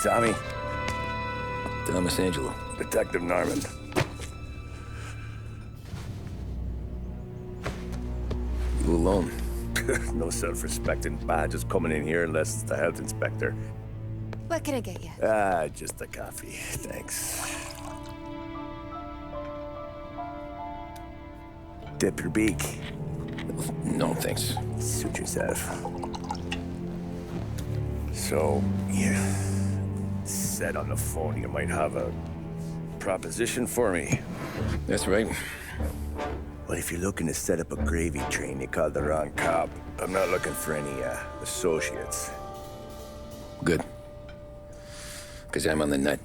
Tommy. Tommy Angelo. Detective Norman. You alone? No self-respecting badges coming in here unless it's the health inspector. What can I get you? Just a coffee, thanks. Dip your beak. No, thanks. Suit yourself. So, you said on the phone you might have a proposition for me. That's right. Well, if you're looking to set up a gravy train, you called the wrong cop. I'm not looking for any, associates. Good. Because I'm on the nut.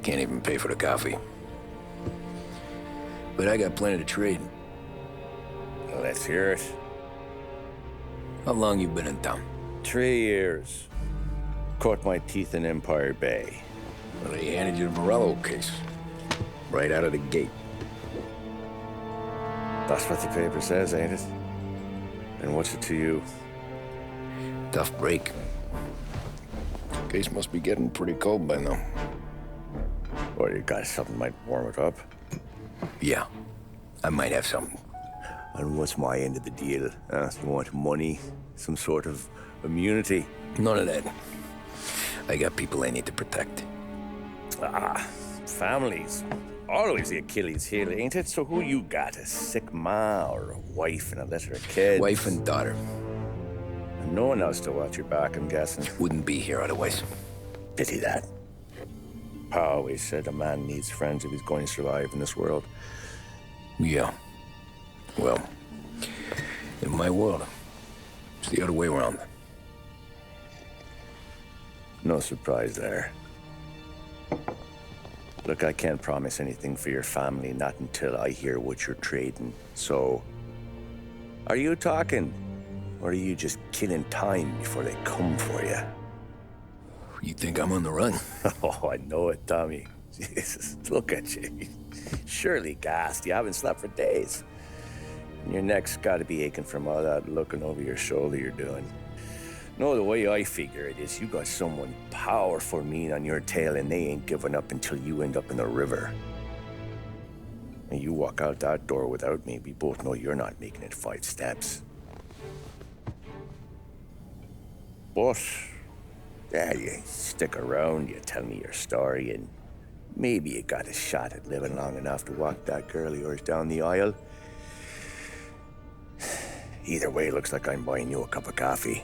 Can't even pay for the coffee. But I got plenty to trade. Well, let's hear it. How long you been in town? 3 years. Caught my teeth in Empire Bay. Well, they handed you the Morello case. Right out of the gate. That's what the paper says, ain't it? And what's it to you? Tough break. Case must be getting pretty cold by now. Or you got something might warm it up? Yeah, I might have something. And what's my end of the deal? You want money? Some sort of immunity? None of that. I got people I need to protect. Families. Always the Achilles heel, ain't it? So who you got? A sick ma or a wife and a litter of kids? Wife and daughter. And no one else to watch your back, I'm guessing. Wouldn't be here otherwise. Pity that. Pa always said a man needs friends if he's going to survive in this world. Yeah. Well, in my world, it's the other way around. No surprise there. Look, I can't promise anything for your family, not until I hear what you're trading. So, are you talking? Or are you just killing time before they come for you? You think I'm on the run? Oh, I know it, Tommy. Jesus, look at you. Surely gassed. You haven't slept for days. And your neck's got to be aching from all that looking over your shoulder you're doing. No, the way I figure it is you got someone powerful mean on your tail and they ain't giving up until you end up in the river. And you walk out that door without me, we both know you're not making it 5 steps. But, yeah, you stick around, you tell me your story, and maybe you got a shot at living long enough to walk that girl of yours down the aisle. Either way, looks like I'm buying you a cup of coffee.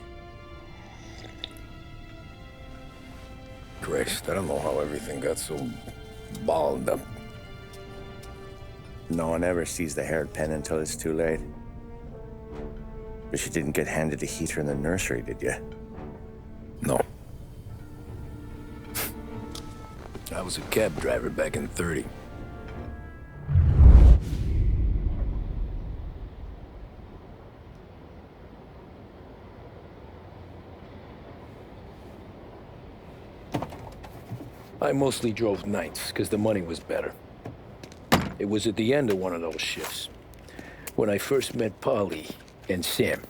Christ, I don't know how everything got so balled up. No one ever sees the haired pen until it's too late. But you didn't get handed a heater in the nursery, did you? No. I was a cab driver back in '30. I mostly drove nights, because the money was better. It was at the end of one of those shifts, when I first met Polly and Sam.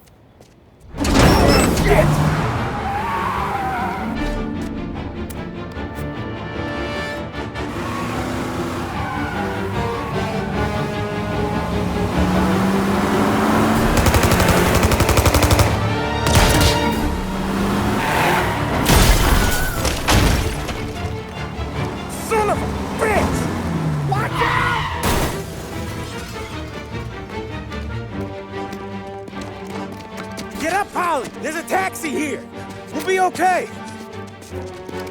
Shit! There's a taxi here. We'll be okay.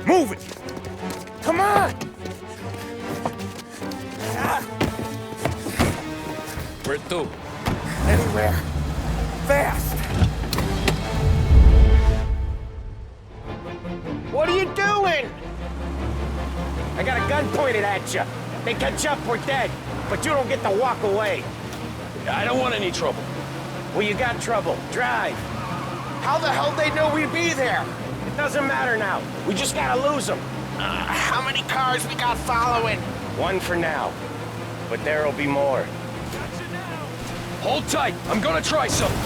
Move it. Come on. Where to? Anywhere. Fast. What are you doing? I got a gun pointed at you. They catch up, we're dead. But you don't get to walk away. I don't want any trouble. Well, you got trouble. Drive. How the hell they know we'd be there? It doesn't matter now. We just gotta lose them. How many cars we got following? One for now. But there'll be more. Hold tight. I'm gonna try something.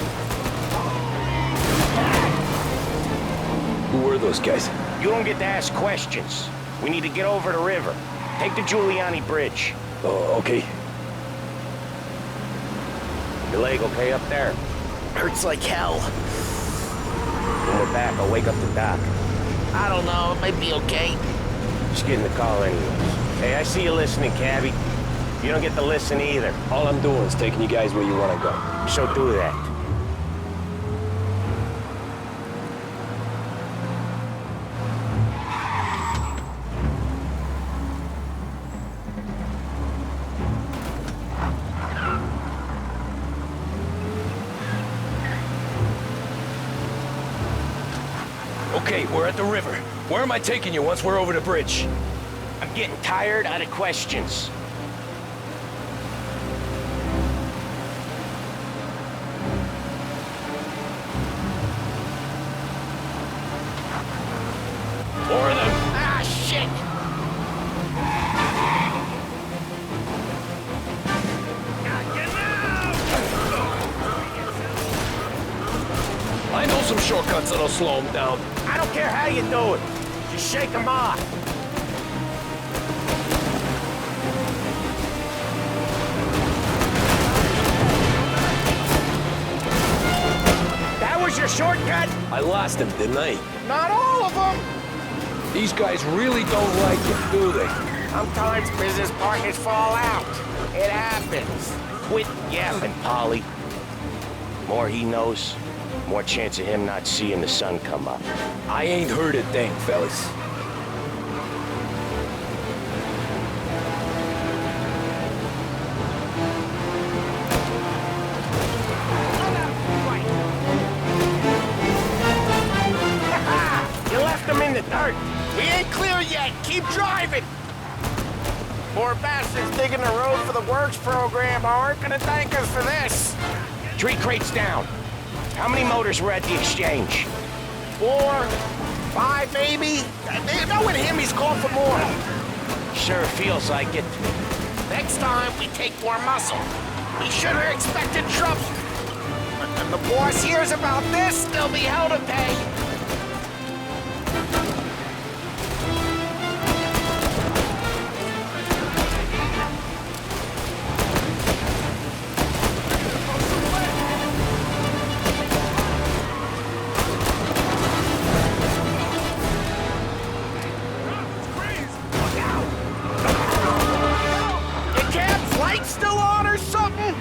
Who were those guys? You don't get to ask questions. We need to get over the river. Take the Giuliani Bridge. Oh, okay. Your leg okay up there? Hurts like hell. When we're back, I'll wake up the doc. I don't know, it might be okay. Just get in the call anyways. Hey, I see you listening, cabbie. You don't get to listen either. All I'm doing is taking you guys where you want to go. So do that. Okay, we're at the river. Where am I taking you once we're over the bridge? I'm getting tired out of questions. Four of them. Ah, shit! I know some shortcuts that'll slow them down. I don't care how you do it. Just shake them off. That was your shortcut? I lost him, didn't I? Not all of them. These guys really don't like you, do they? Sometimes business partners fall out. It happens. Quit yapping, Polly. More he knows, more chance of him not seeing the sun come up. I ain't heard a thing, fellas. You left him in the dirt. We ain't clear yet. Keep driving. Poor bastards digging the road for the works program aren't gonna thank us for this. 3 crates down. How many motors were at the exchange? 4, 5 maybe. Knowing him, he's called for more. Sure feels like it. Next time, we take more muscle. We should have expected trouble. But when the boss hears about this, there'll be hell to pay. Still on or something?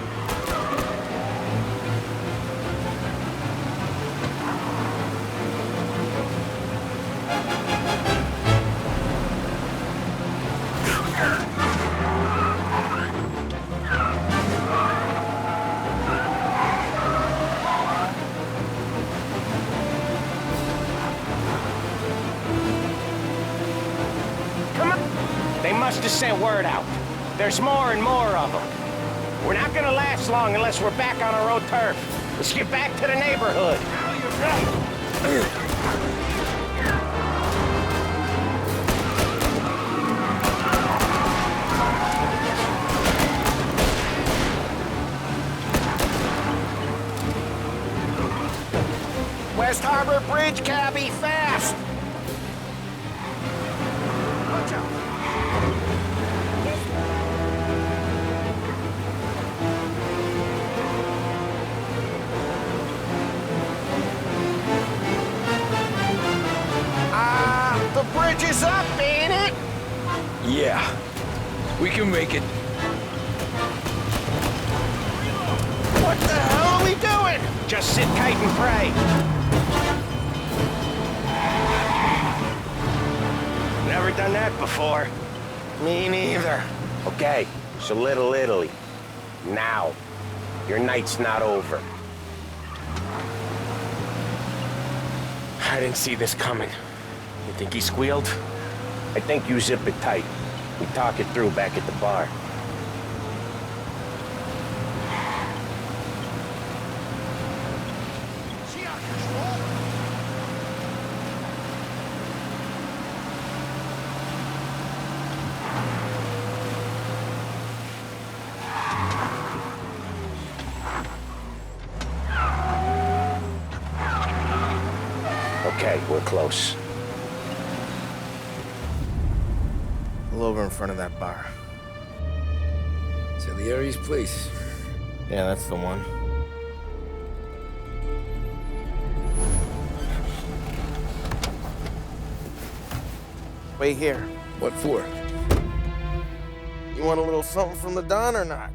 Come on. They must have sent word out. There's more and more of them. We're not gonna last long unless we're back on our own turf. Let's get back to the neighborhood. West Harbor Bridge, cabbie, fast! Watch out. The bridge is up, ain't it? Yeah. We can make it. What the hell are we doing? Just sit tight and pray. Never done that before. Me neither. Okay, so Little Italy. Now. Your night's not over. I didn't see this coming. You think he squealed? I think you zip it tight. We talk it through back at the bar. Okay, we're close. pull over in front of that bar. Salieri's place. Yeah, that's the one. Wait here. What for? You want a little something from the Don or not?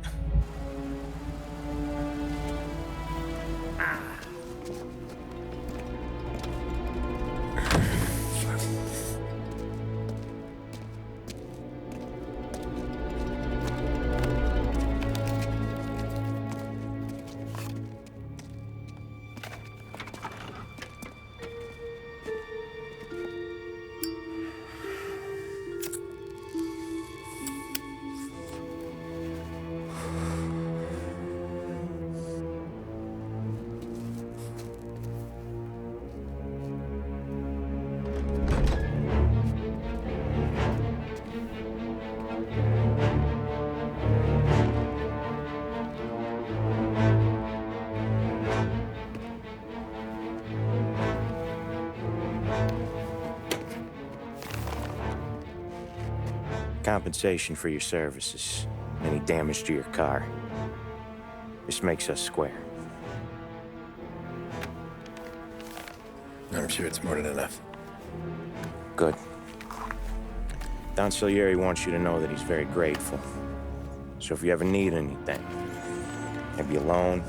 Compensation for your services. Any damage to your car. This makes us square. I'm sure it's more than enough. Good. Don Salieri wants you to know that he's very grateful. So if you ever need anything, maybe a loan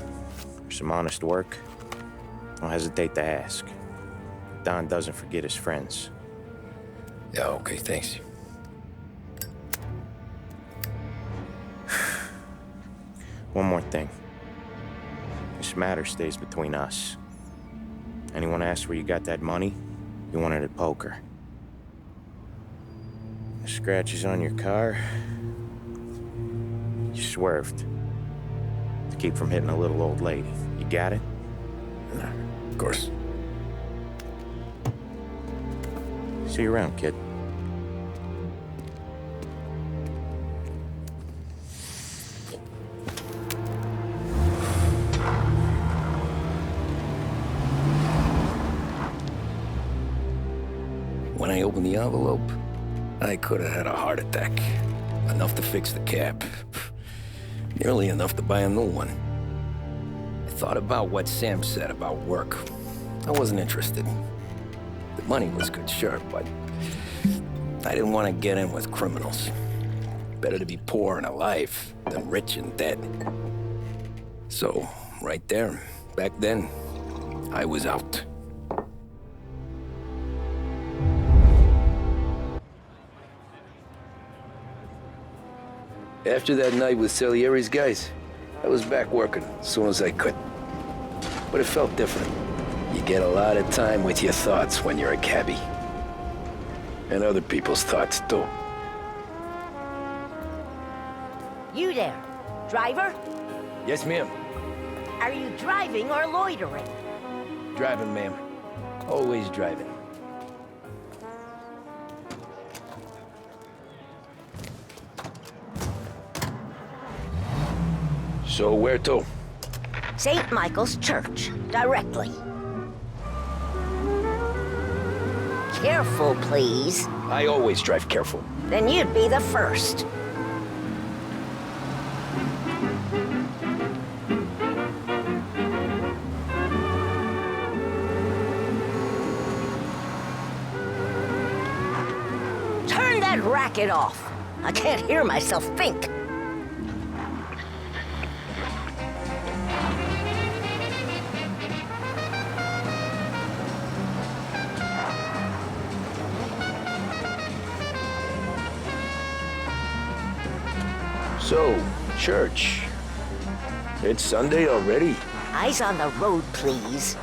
or some honest work, don't hesitate to ask. Don doesn't forget his friends. Yeah, okay, thanks. One more thing. This matter stays between us. Anyone asks where you got that money, you won it at poker. The scratches on your car, you swerved. To keep from hitting a little old lady. You got it? Nah, of course. See you around, kid. When I opened the envelope, I could have had a heart attack. Enough to fix the cab. Nearly enough to buy a new one. I thought about what Sam said about work. I wasn't interested. The money was good, sure, but I didn't want to get in with criminals. Better to be poor and alive than rich and dead. So, right there, back then, I was out. After that night with Salieri's guys, I was back working as soon as I could. But it felt different. You get a lot of time with your thoughts when you're a cabbie. And other people's thoughts, too. You there, driver? Yes, ma'am. Are you driving or loitering? Driving, ma'am. Always driving. So where to? St. Michael's Church, directly. Careful, please. I always drive careful. Then you'd be the first. Turn that racket off. I can't hear myself think. So, church. It's Sunday already? Eyes on the road, please.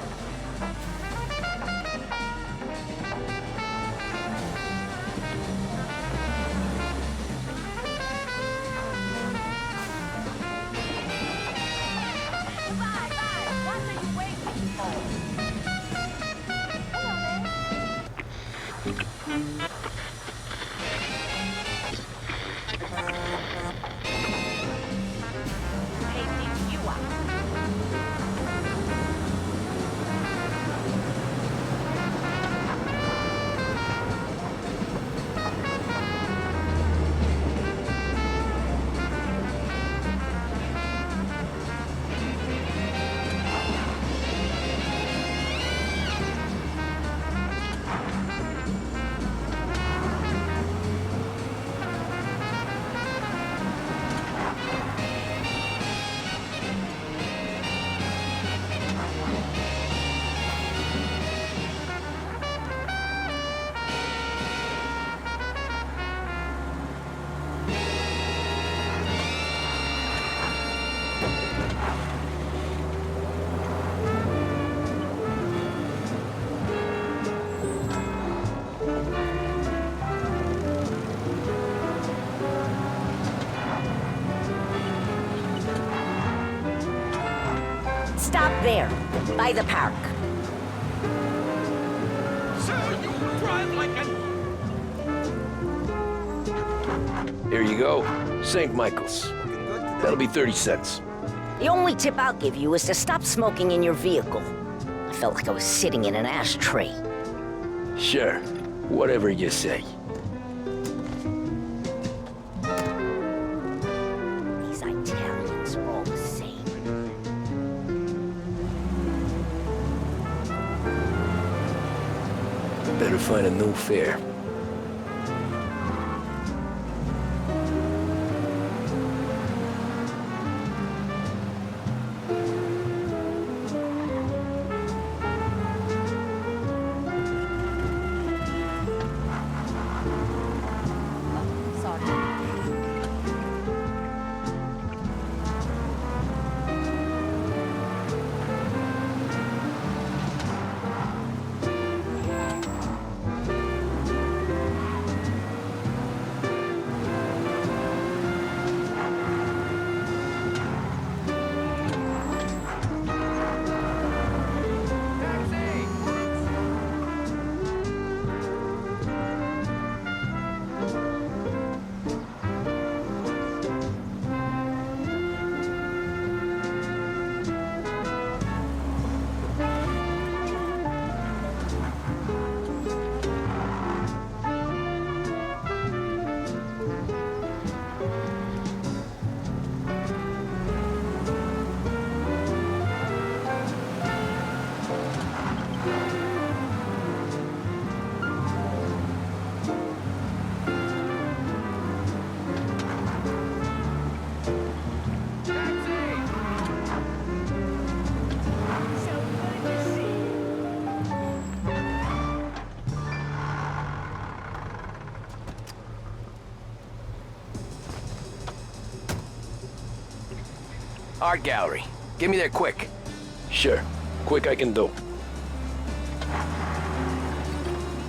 stop there, by the park. Sir, you drive like a... Here you go. St. Michael's. That'll be 30 cents. The only tip I'll give you is to stop smoking in your vehicle. I felt like I was sitting in an ashtray. Sure. Whatever you say. These Italians are all the same. Better find a new fare. Art gallery. Get me there quick. Sure. Quick I can do.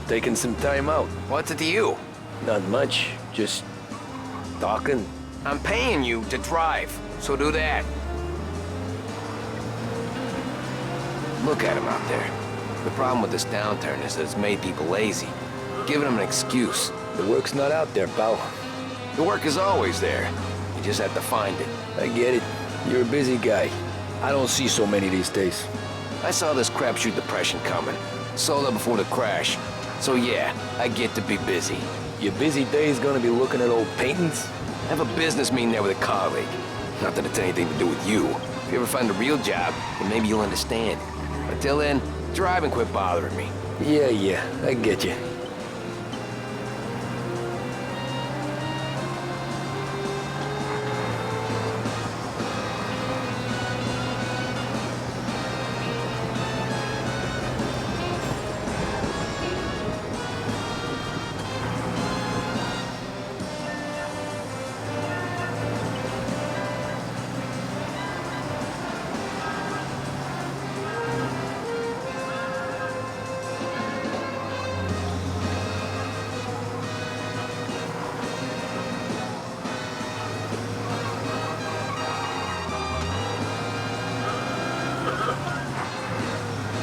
Taking some time out. What's it to you? Not much. Just talking. I'm paying you to drive, so do that. Look at him out there. The problem with this downturn is that it's made people lazy, giving them an excuse. The work's not out there, pal. The work is always there. You just have to find it. I get it. You're a busy guy. I don't see so many these days. I saw this crapshoot depression coming. Sold up before the crash. So yeah, I get to be busy. Your busy day's gonna be looking at old paintings? I have a business meeting there with a colleague. Not that it's anything to do with you. If you ever find a real job, then maybe you'll understand. Until then, drive and quit bothering me. Yeah, I get you.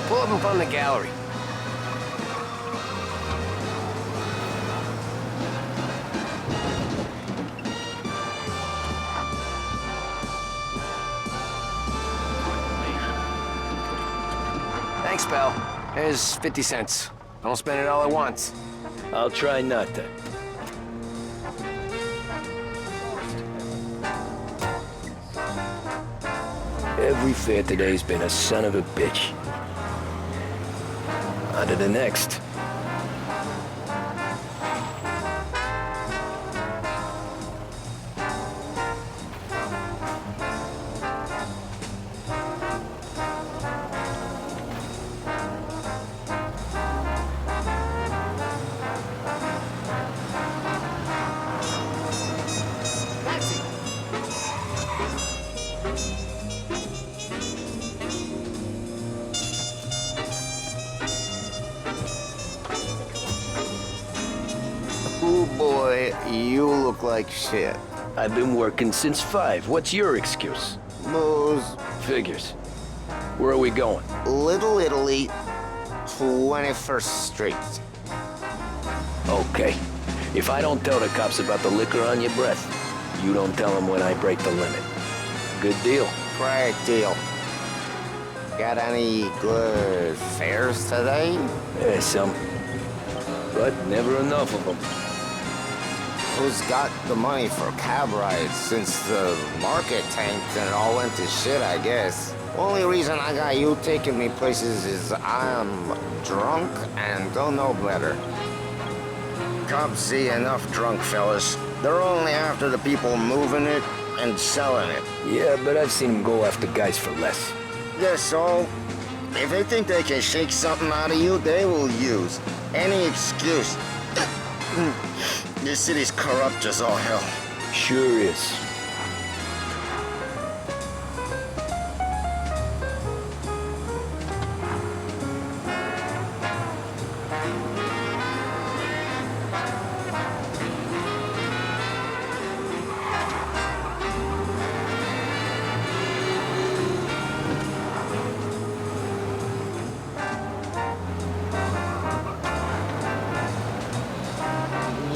Pull up in front of the gallery. Thanks, pal. Here's 50 cents. Don't spend it all at once. I'll try not to. Every fare today's been a son of a bitch. On to the next. Oh boy, you look like shit. I've been working since 5. What's your excuse? Booze. Figures. Where are we going? Little Italy, 21st Street. Okay. If I don't tell the cops about the liquor on your breath, you don't tell them when I break the limit. Good deal. Great deal. Got any good fares today? Yeah, some. But never enough of them. Who's got the money for cab rides since the market tanked and it all went to shit, I guess? Only reason I got you taking me places is I'm drunk and don't know better. Cops see enough drunk fellas. They're only after the people moving it and selling it. Yeah, but I've seen them go after guys for less. Yes, so if they think they can shake something out of you, they will use any excuse. This city's corrupt as all hell. Sure is.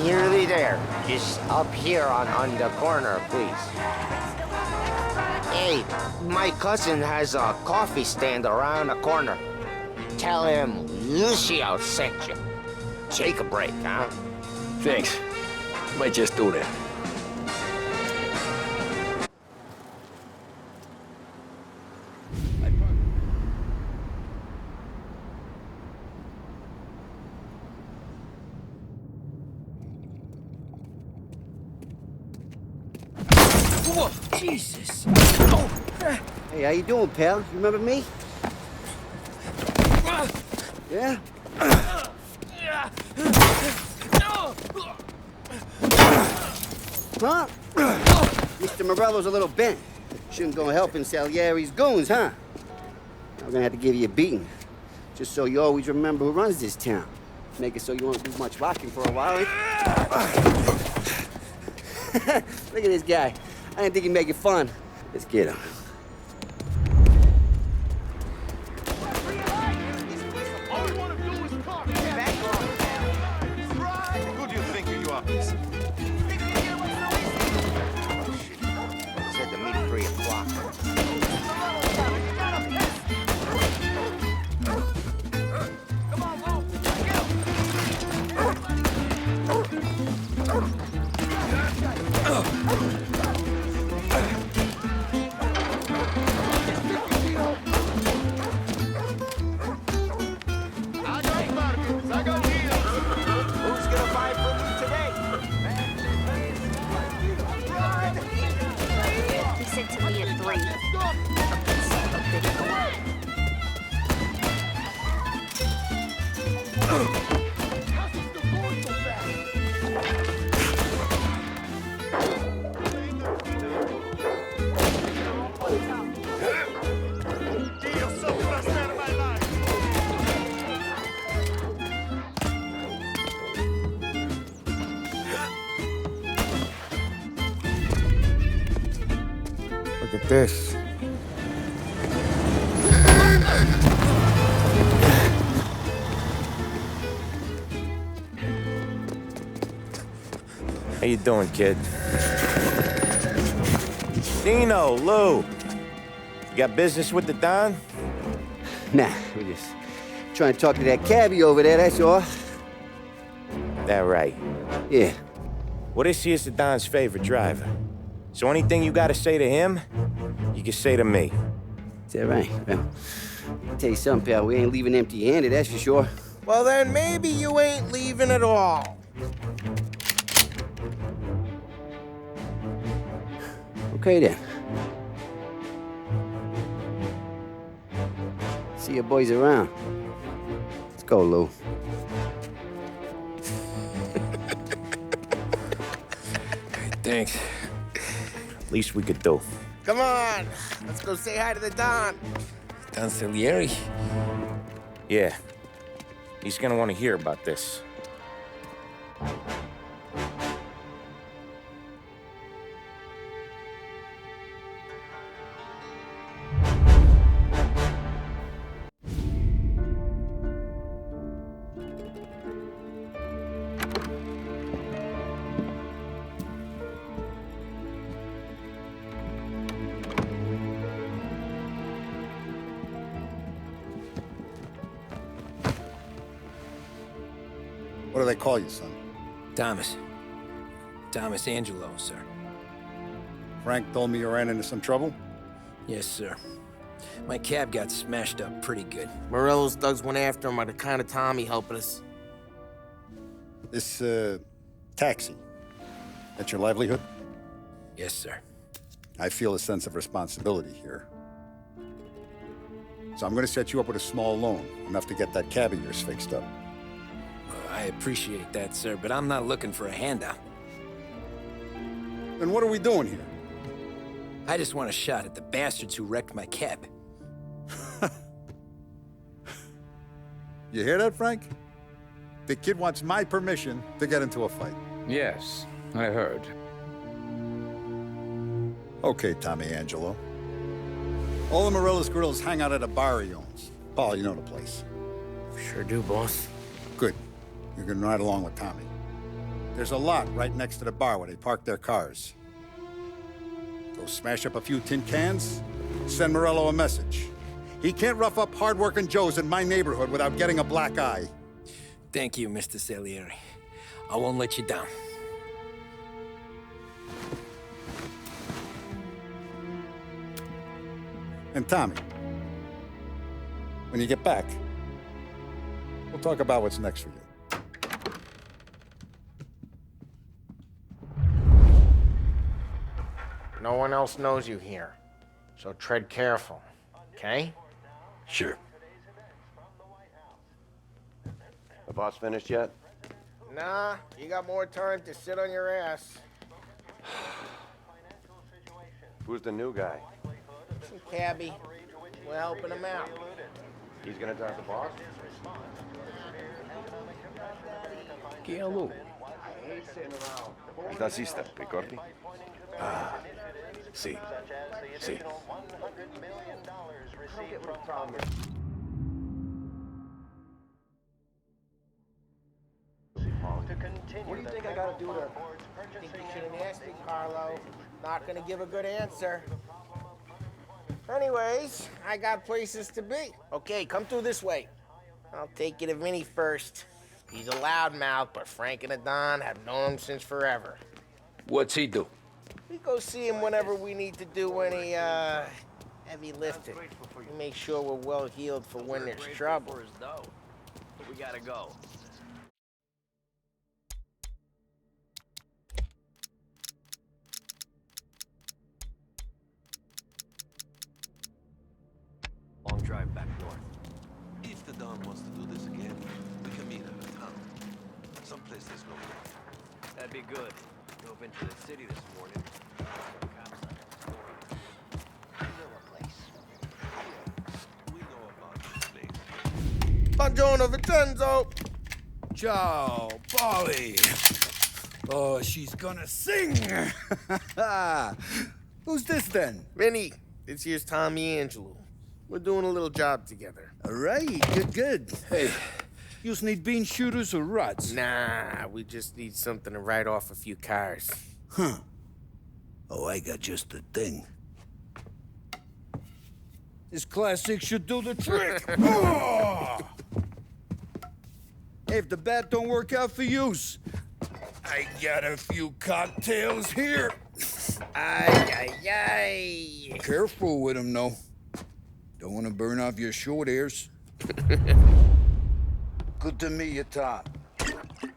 Nearly there. Just up here on the corner, please. Hey, my cousin has a coffee stand around the corner. Tell him Lucio sent you. Take a break, huh? Thanks. Might just do that. Whoa, Jesus! Hey, how you doing, pal? You remember me? Yeah? Huh? Mr. Morello's a little bent. Shouldn't go helping Salieri's goons, huh? I'm gonna have to give you a beating. Just so you always remember who runs this town. Make it so you won't do much rocking for a while. Look at this guy. I didn't think he'd make it fun. Let's get him. Who do you think you are? Said to meet 3 o'clock. Look at this. How you doing, kid? Dino, Lou. You got business with the Don? Nah, we're just trying to talk to that cabbie over there, that's all. That right. Yeah. Well, this here's the Don's favorite driver. So anything you gotta say to him, you can say to me. Is that right? Well, I'll tell you something, pal. We ain't leaving empty-handed, that's for sure. Well, then maybe you ain't leaving at all. Okay, then. See your boys around. Let's go, Lou. Thanks. Least we could do. Come on, let's go say hi to the Don. Don Salieri? Yeah. He's gonna want to hear about this. What do they call you, son? Thomas. Thomas Angelo, sir. Frank told me you ran into some trouble? Yes, sir. My cab got smashed up pretty good. Morello's thugs went after him by the kind of Tommy helping us. This, taxi. That's your livelihood? Yes, sir. I feel a sense of responsibility here. So I'm gonna set you up with a small loan, enough to get that cab of yours fixed up. I appreciate that, sir, but I'm not looking for a handout. Then what are we doing here? I just want a shot at the bastards who wrecked my cab. You hear that, Frank? The kid wants my permission to get into a fight. Yes, I heard. Okay, Tommy Angelo. All the Morello's girls hang out at a bar he owns. Paul, you know the place. Sure do, boss. Good. You can ride along with Tommy. There's a lot right next to the bar where they park their cars. Go smash up a few tin cans, send Morello a message. He can't rough up hard-working Joes in my neighborhood without getting a black eye. Thank you, Mr. Salieri. I won't let you down. And Tommy, when you get back, we'll talk about what's next for you. No one else knows you here, so tread careful, okay? Sure. The boss finished yet? Nah, you got more time to sit on your ass. Who's the new guy? Some cabbie. We're helping him out. He's gonna talk to the boss? Chi è lui? Il tassista, ricordi? Ah, sì, sì. What do you think I gotta do to... I think you should have asked me, Carlo. Not gonna give a good answer. Anyways, I got places to be. Okay, come through this way. I'll take you to Vinny first. He's a loudmouth, but Frank and the Don have known him since forever. What's he do? We go see him whenever we need to do any, heavy lifting. We make sure we're well healed for when there's trouble. We gotta go. Long drive back north. If the Don wants to do this again, we can meet at a town. Someplace there's no war. That'd be good. Drove into the city this morning. We know about this place. Buongiorno, Vincenzo! Ciao, Polly. Oh, she's gonna sing. Who's this then? Vinny, this here's Tommy Angelo. We're doing a little job together. All right, good. Hey, you need bean shooters or rods? Nah, we just need something to write off a few cars. Huh. Oh, I got just the thing. This classic should do the trick. Oh! Hey, if the bat don't work out for yous, I got a few cocktails here. Ay, ay, ay. Careful with them, though. Don't want to burn off your short hairs. Good to meet you, Tom.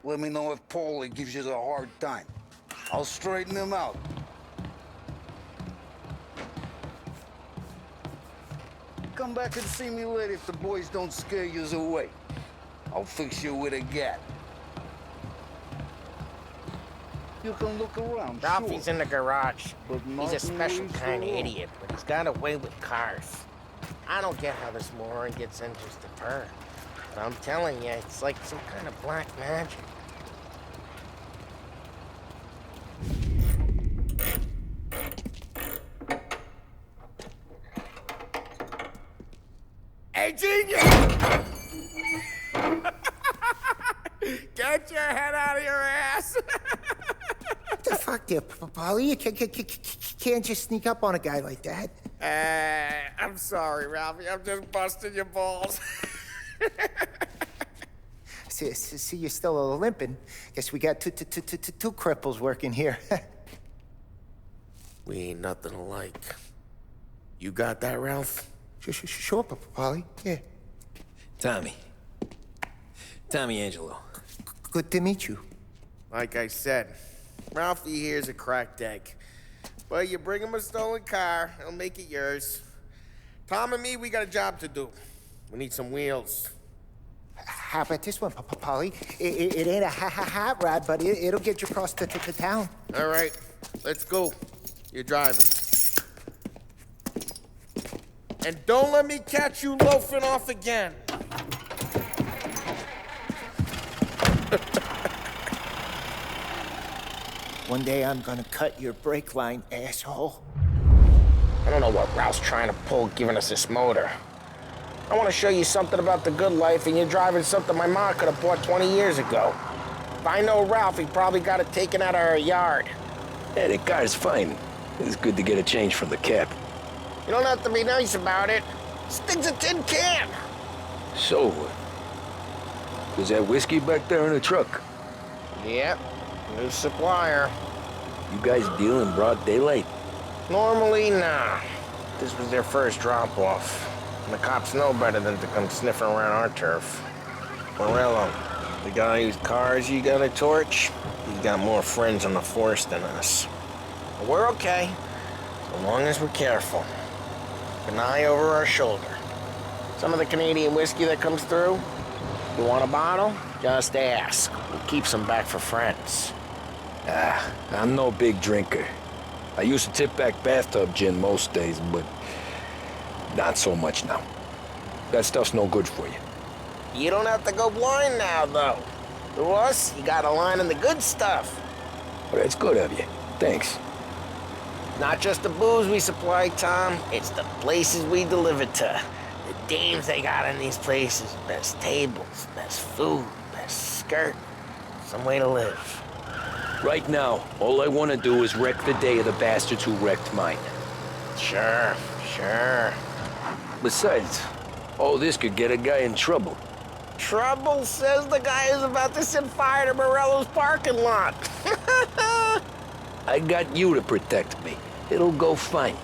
Let me know if Paulie gives you a hard time. I'll straighten him out. Come back and see me later if the boys don't scare yous away. I'll fix you with a gat. You can look around, Ralphie's in the garage. But He's a special Martin kind of Louise idiot, but he's got a way with cars. I don't get how this moron gets interested in her. But I'm telling you, it's like some kind of black magic. Hey, genius! Get your head out of your ass! What the fuck there, Polly? You can't just sneak up on a guy like that. I'm sorry, Ralphie. I'm just busting your balls. See, you're still limping. Guess we got two cripples working here. We ain't nothing alike. You got that, Ralph? Sure, Polly. Yeah. Tommy Angelo. Good to meet you. Like I said, Ralphie here's a cracked egg. But you bring him a stolen car, he'll make it yours. Tom and me, we got a job to do. We need some wheels. How about this one, Polly? It ain't a hot rod, but it'll get you across to town. All right, let's go. You're driving. And don't let me catch you loafing off again. One day I'm gonna cut your brake line, asshole. I don't know what Ralph's trying to pull giving us this motor. I want to show you something about the good life, and you're driving something my mom could have bought 20 years ago. If I know Ralph, he probably got it taken out of our yard. Yeah, the car's fine. It's good to get a change from the cap. You don't have to be nice about it. This thing's a tin can. So, was that whiskey back there in the truck? Yep, new supplier. You guys deal in broad daylight? Normally, nah. This was their first drop-off. And the cops know better than to come sniffing around our turf. Morello, the guy whose cars you got a torch, he's got more friends on the force than us. But we're okay, so long as we're careful. Keep an eye over our shoulder. Some of the Canadian whiskey that comes through, you want a bottle? Just ask. We'll keep some back for friends. I'm no big drinker. I used to tip back bathtub gin most days, but not so much now. That stuff's no good for you. You don't have to go blind now, though. To us, you got a line on the good stuff. Well, that's good of you. Thanks. Not just the booze we supply, Tom. It's the places we deliver to. The dames they got in these places. Best tables, best food, best skirt. Some way to live. Right now, all I want to do is wreck the day of the bastards who wrecked mine. Sure. Besides, all this could get a guy in trouble. Trouble, says the guy who's about to set fire to Morello's parking lot. I got you to protect me. It'll go fine.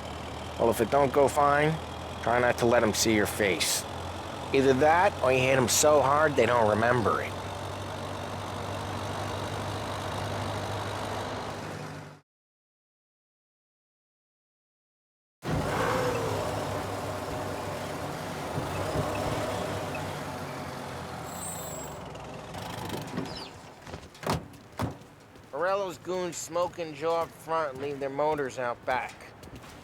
Well, if it don't go fine, try not to let them see your face. Either that, or you hit them so hard they don't remember it. Morello's goons smoke and jaw up front and leave their motors out back.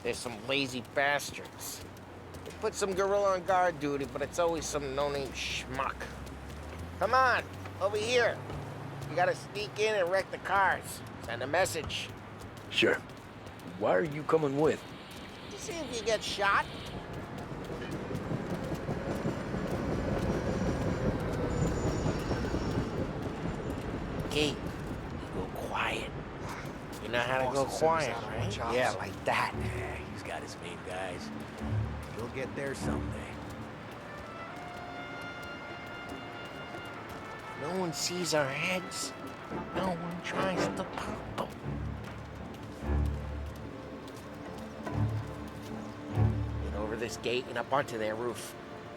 They're some lazy bastards. They put some gorilla on guard duty, but it's always some no-name schmuck. Come on, over here. You gotta sneak in and wreck the cars. Send a message. Sure. Why are you coming with? You see if you get shot. Okay. Quiet. You know how to go quiet, right? Yeah, like that. Yeah, he's got his main guys. You'll get there someday. No one sees our heads. No one tries to pop them. Get over this gate and up onto their roof.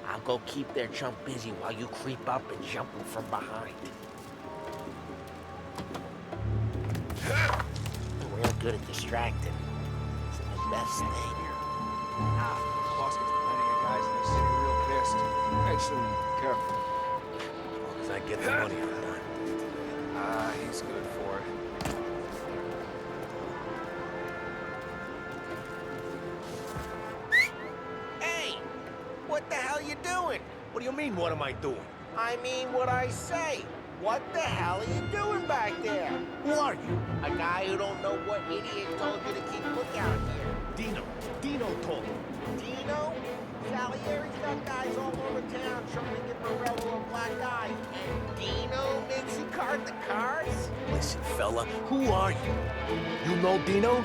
I'll go keep their chump busy while you creep up and jump them from behind. We're real good at distracting. It's the best thing. Boss gets plenty of guys in the city real pissed. Makes them careful. As long as I get the money, I'm done. He's good for it. Hey! What the hell you doing? What do you mean, what am I doing? I mean what I say. What the hell are you doing back there? Who are you? A guy who don't know what idiot told you to keep lookout here. Dino told me. Dino? Salieri's got guys all over town trying to get Morello a black eye. And Dino makes you cart the cars? Listen, fella, who are you? You know Dino?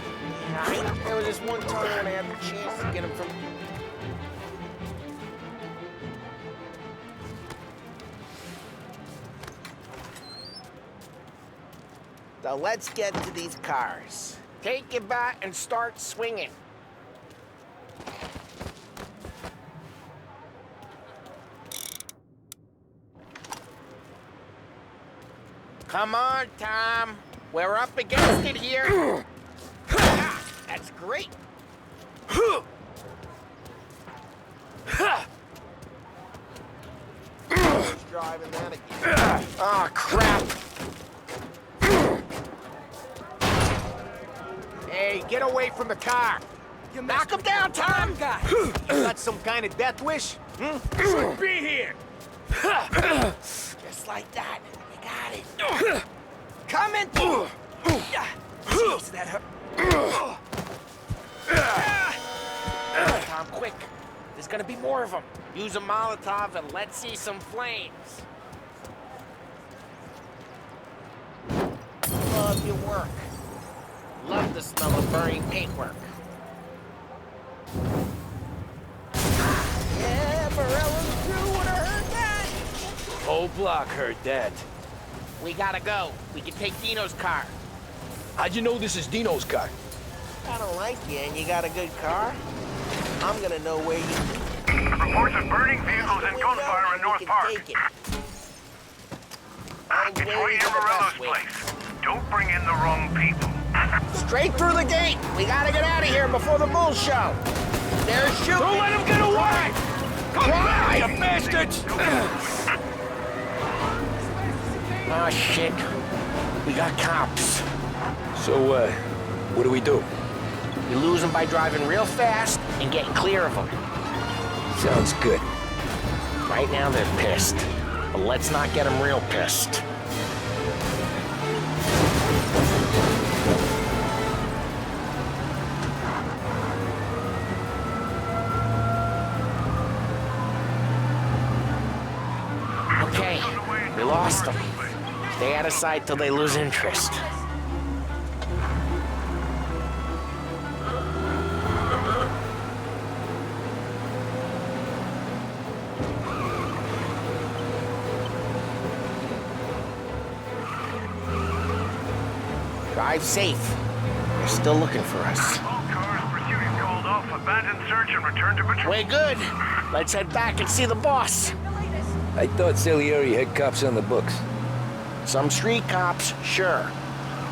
Yeah, there was this one time when I had the chance to get him from... So let's get to these cars. Take your bat and start swinging. Come on, Tom. We're up against it here. That's great. Who's driving that again? Oh, crap. Hey, get away from the car. Knock him down, Tom. You got some kind of death wish? Should be here. Just like that. We got it. Coming. Jeez, that hurt. Tom, quick. There's gonna be more of them. Use a Molotov and let's see some flames. Love your work. Love the smell of burning paintwork. Yeah, Morello's crew would have heard that. Whole block heard that. We gotta go. We can take Dino's car. How'd you know this is Dino's car? I don't like you and you got a good car. I'm gonna know where you... Reports of burning vehicles and gunfire in North Park. It's right near Morello's place. Don't bring in the wrong people. Straight through the gate. We gotta get out of here before the bulls show. They're shooting. Don't let them get away! Come on, you bastards! Oh, shit. We got cops. So, what do we do? We lose them by driving real fast and getting clear of them. Sounds good. Right now, they're pissed. But let's not get them real pissed. Okay, we lost them. Stay out of sight till they lose interest. Drive safe. They're still looking for us. All cars pursuing called off, abandon search and return to patrol. We're good. Let's head back and see the boss. I thought Salieri had cops on the books. Some street cops, sure.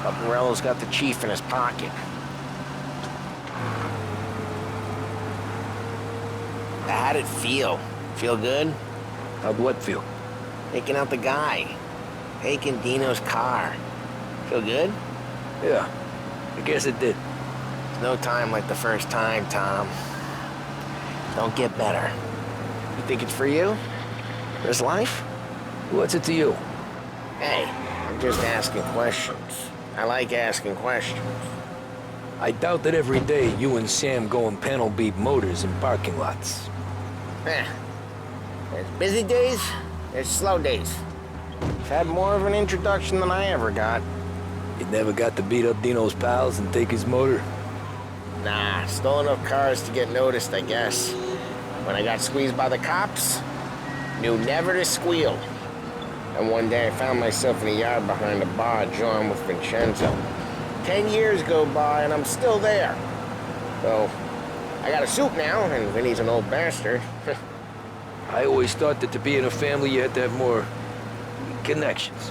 But Morello's got the chief in his pocket. How'd it feel? Feel good? How'd what feel? Taking out the guy. Taking Dino's car. Feel good? Yeah, I guess it did. There's no time like the first time, Tom. Don't get better. You think it's for you? For his life? What's it to you? Hey, I'm just asking questions. I like asking questions. I doubt that every day you and Sam go and panel beat motors in parking lots. There's busy days, there's slow days. I've had more of an introduction than I ever got. You never got to beat up Dino's pals and take his motor? Nah, stole enough cars to get noticed, I guess. When I got squeezed by the cops, knew never to squeal. And one day I found myself in a yard behind a bar drawn with Vincenzo. 10 years go by and I'm still there. So, I got a suit now, and Vinny's an old bastard. I always thought that to be in a family you had to have more connections.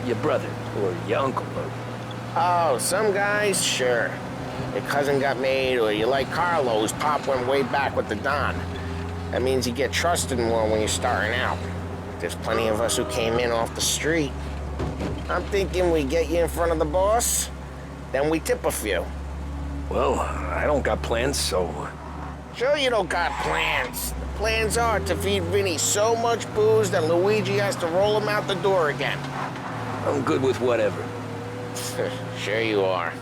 Your brother, or your uncle, or... Oh, some guys, sure. Your cousin got made, or you like Carlos, Pop went way back with the Don. That means you get trusted more when you're starting out. There's plenty of us who came in off the street. I'm thinking we get you in front of the boss, then we tip a few. Well, I don't got plans, so... Sure you don't got plans. The plans are to feed Vinny so much booze that Luigi has to roll him out the door again. I'm good with whatever. Sure you are.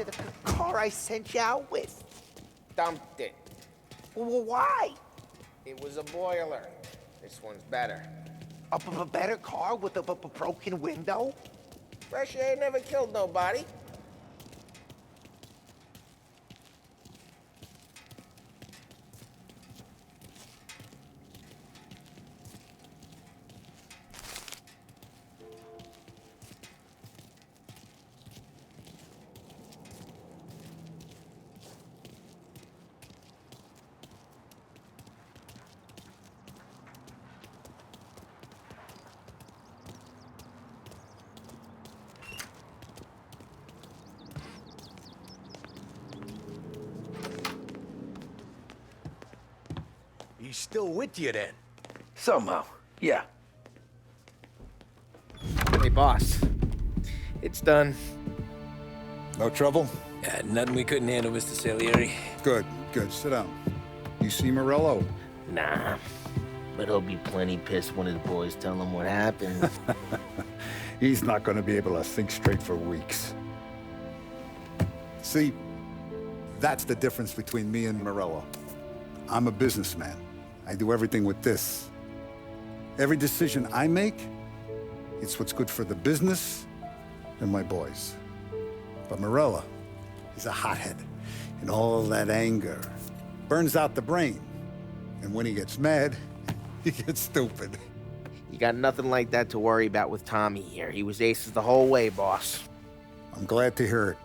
the car I sent you out with? Dumped it. Well, why? It was a boiler. This one's better. A better car with a broken window? Fresh air never killed nobody. He's still with you then? Somehow, yeah. Hey, boss. It's done. No trouble? Yeah, nothing we couldn't handle, Mr. Salieri. Good, good. Sit down. You see Morello? Nah. But he'll be plenty pissed when his boys tell him what happened. He's not going to be able to think straight for weeks. See, that's the difference between me and Morello. I'm a businessman. I do everything with this. Every decision I make, it's what's good for the business and my boys. But Morello is a hothead, and all that anger burns out the brain. And when he gets mad, he gets stupid. You got nothing like that to worry about with Tommy here. He was aces the whole way, boss. I'm glad to hear it.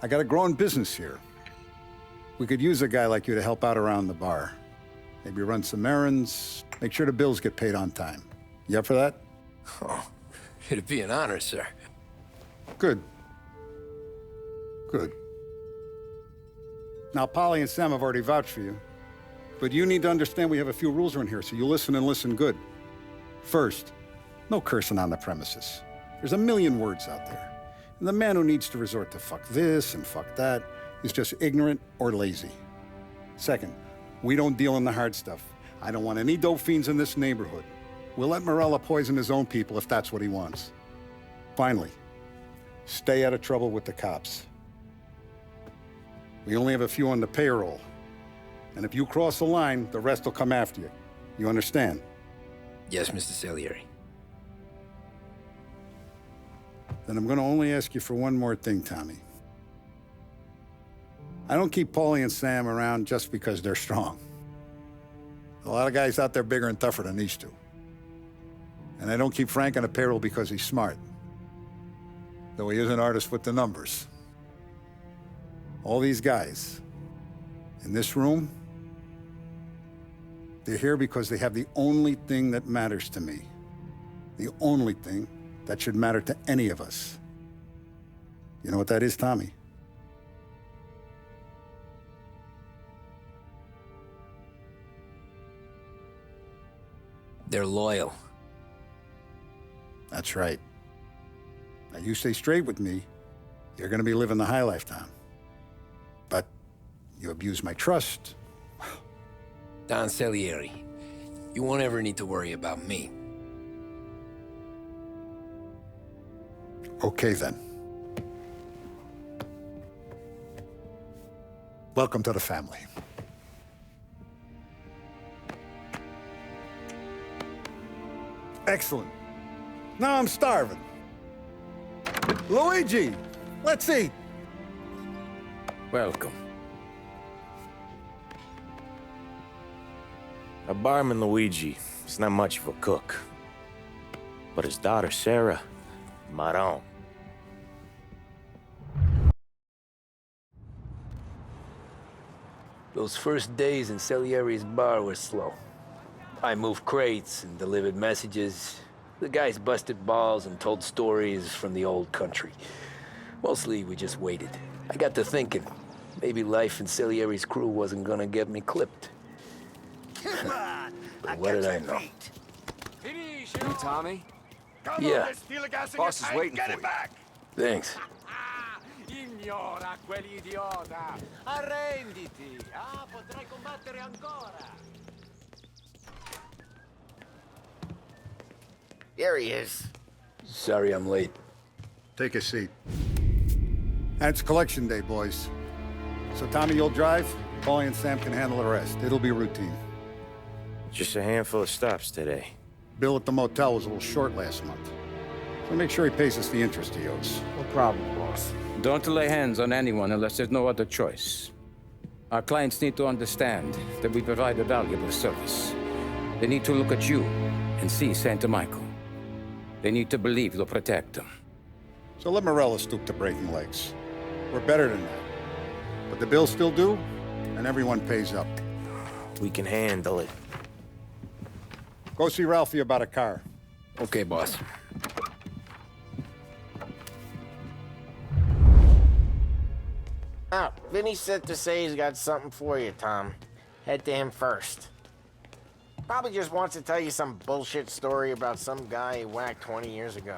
I got a growing business here. We could use a guy like you to help out around the bar. Maybe run some errands, make sure the bills get paid on time. You up for that? Oh, it'd be an honor, sir. Good. Good. Now, Polly and Sam have already vouched for you. But you need to understand we have a few rules around here, so you listen and listen good. First, no cursing on the premises. There's a million words out there. And the man who needs to resort to fuck this and fuck that is just ignorant or lazy. Second, we don't deal in the hard stuff. I don't want any dope fiends in this neighborhood. We'll let Morello poison his own people if that's what he wants. Finally, stay out of trouble with the cops. We only have a few on the payroll. And if you cross the line, the rest will come after you. You understand? Yes, Mr. Salieri. Then I'm gonna only ask you for one more thing, Tommy. I don't keep Paulie and Sam around just because they're strong. A lot of guys out there bigger and tougher than these two. And I don't keep Frank on the payroll because he's smart. Though he is an artist with the numbers. All these guys in this room, they're here because they have the only thing that matters to me. The only thing that should matter to any of us. You know what that is, Tommy? They're loyal. That's right. Now, you stay straight with me, you're gonna be living the high life, Tom. But you abuse my trust. Don Salieri, you won't ever need to worry about me. Okay, then. Welcome to the family. Excellent. Now I'm starving. Luigi, let's eat. Welcome. Our barman Luigi is not much of a cook. But his daughter Sarah, Maron. Those first days in Salieri's bar were slow. I moved crates and delivered messages. The guys busted balls and told stories from the old country. Mostly, we just waited. I got to thinking, maybe life in Salieri's crew wasn't gonna get me clipped. But what did I know? You, Tommy? Yeah. Boss is waiting for you. Thanks. Ignora quell'idiota! Arrenditi! Ah, potrai combattere ancora! There he is. Sorry I'm late. Take a seat. And it's collection day, boys. So Tommy, you'll drive. Paulie and Sam can handle the rest. It'll be routine. Just a handful of stops today. Bill at the motel was a little short last month. So make sure he pays us the interest he owes. No problem, boss. Don't lay hands on anyone unless there's no other choice. Our clients need to understand that we provide a valuable service. They need to look at you and see Santa Michael. They need to believe you'll protect them. So let Morello stoop to breaking legs. We're better than that. But the bill's still due, and everyone pays up. We can handle it. Go see Ralphie about a car. Okay, boss. Oh, Vinny said to say he's got something for you, Tom. Head to him first. Probably just wants to tell you some bullshit story about some guy he whacked 20 years ago.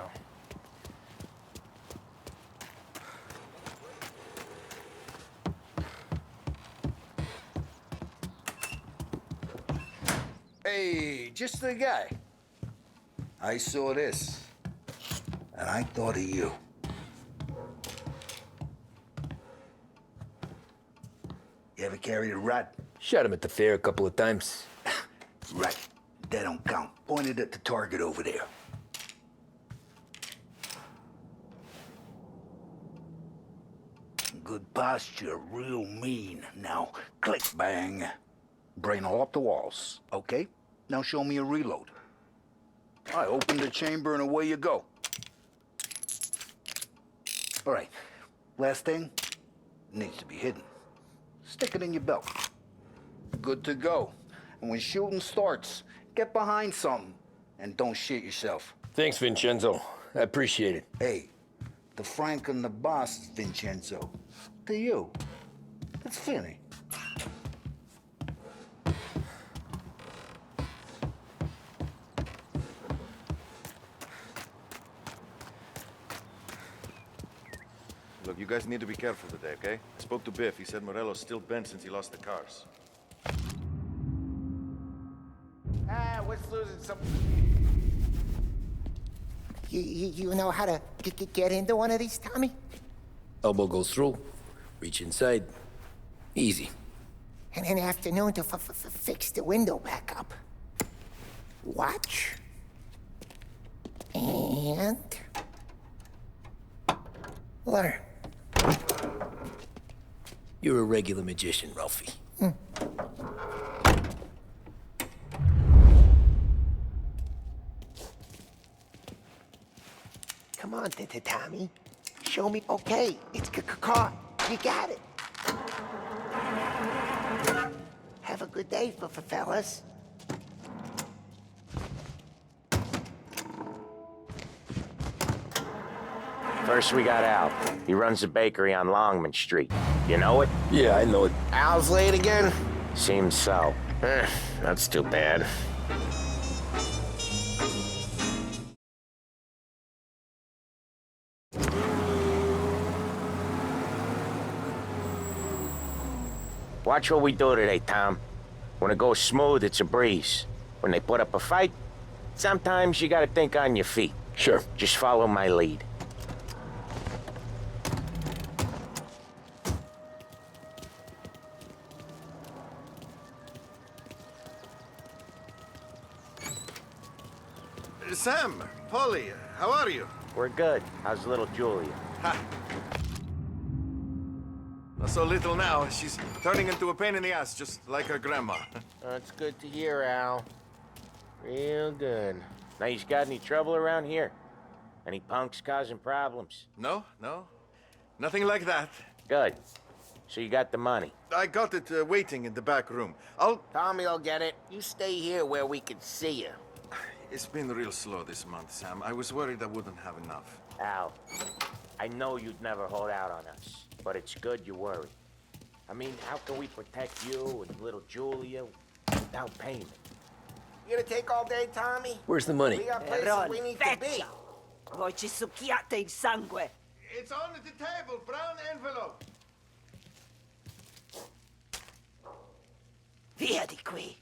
Hey, just the guy. I saw this, and I thought of you. You ever carried a rat? Shot him at the fair a couple of times. Right. That don't count. Pointed at the target over there. Good posture, real mean. Now, click, bang. Brain all up the walls, okay? Now show me a reload. I open the chamber and away you go. All right, last thing, needs to be hidden. Stick it in your belt. Good to go. And when shooting starts, get behind something and don't shit yourself. Thanks, Vincenzo. I appreciate it. Hey, the Frank and the boss, Vincenzo. To you, it's Finny. Look, you guys need to be careful today, okay? I spoke to Biff. He said Morello's still bent since he lost the cars. What's losing some... You know how to get into one of these, Tommy? Elbow goes through. Reach inside. Easy. And an afternoon to fix the window back up. Watch. And... learn. You're a regular magician, Ralphie. Come on, Tommy. Show me. Okay, it's caught. You got it. Have a good day, fellas. First we got Al. He runs a bakery on Longman Street. You know it? Yeah, I know it. Al's late again? Seems so. That's too bad. Watch what we do today, Tom. When it goes smooth, it's a breeze. When they put up a fight, sometimes you gotta think on your feet. Sure. Just follow my lead. Sam, Polly, how are you? We're good. How's little Julia? Ha. Not so little now. She's turning into a pain in the ass, just like her grandma. That's good to hear, Al. Real good. Now, you got any trouble around here? Any punks causing problems? No. Nothing like that. Good. So you got the money? I got it waiting in the back room. Tommy will get it. You stay here where we can see you. It's been real slow this month, Sam. I was worried I wouldn't have enough. Al, I know you'd never hold out on us, but it's good you worry. I mean, how can we protect you and little Julia without payment? You gonna take all day, Tommy? Where's the money? We got places we need to be. Voi ci succhiate il sangue. It's on the table, brown envelope. Via di qui.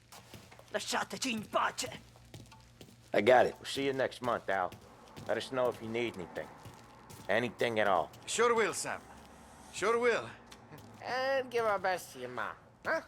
Lasciateci in pace. I got it. We'll see you next month, Al. Let us know if you need anything. Anything at all. Sure will, Sam. Sure will. And give our best to your mom, huh?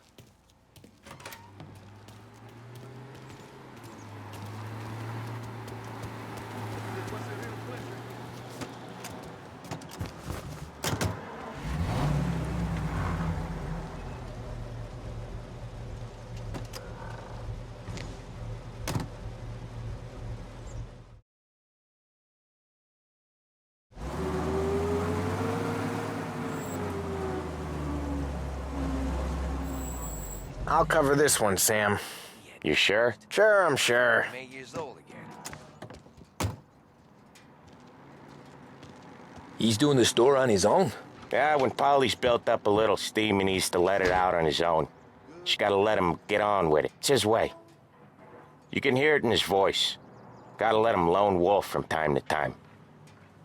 I'll cover this one, Sam. You sure? Sure, I'm sure. 8 years old again. He's doing the store on his own? Yeah, when Polly's built up a little steam, he needs to let it out on his own. Just gotta let him get on with it. It's his way. You can hear it in his voice. Gotta let him lone wolf from time to time.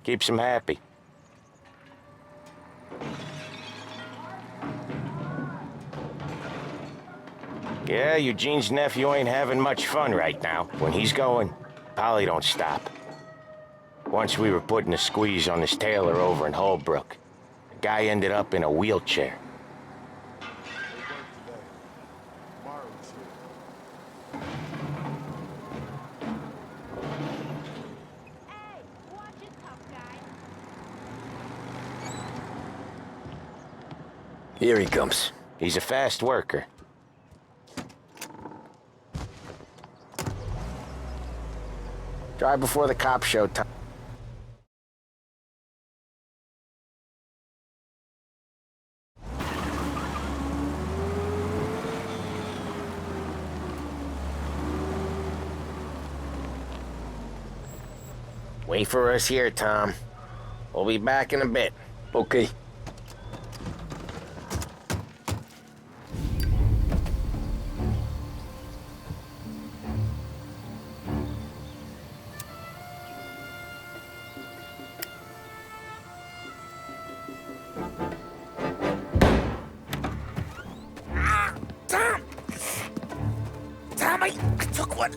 Keeps him happy. Yeah, Eugene's nephew ain't having much fun right now. When he's going, Polly don't stop. Once we were putting a squeeze on this tailor over in Holbrook. The guy ended up in a wheelchair. Here he comes. He's a fast worker. Drive before the cops show time. Wait for us here, Tom. We'll be back in a bit. Okay.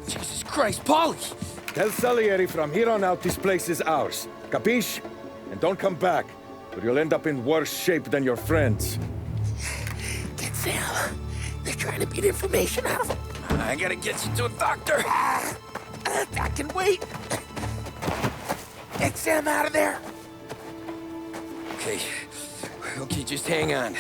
Jesus Christ, Polly! Tell Salieri from here on out this place is ours. Capiche? And don't come back, or you'll end up in worse shape than your friends. Get Sam. They're trying to beat information out of him. I gotta get you to a doctor. I can wait. Get Sam out of there. Okay. Okay, just hang on.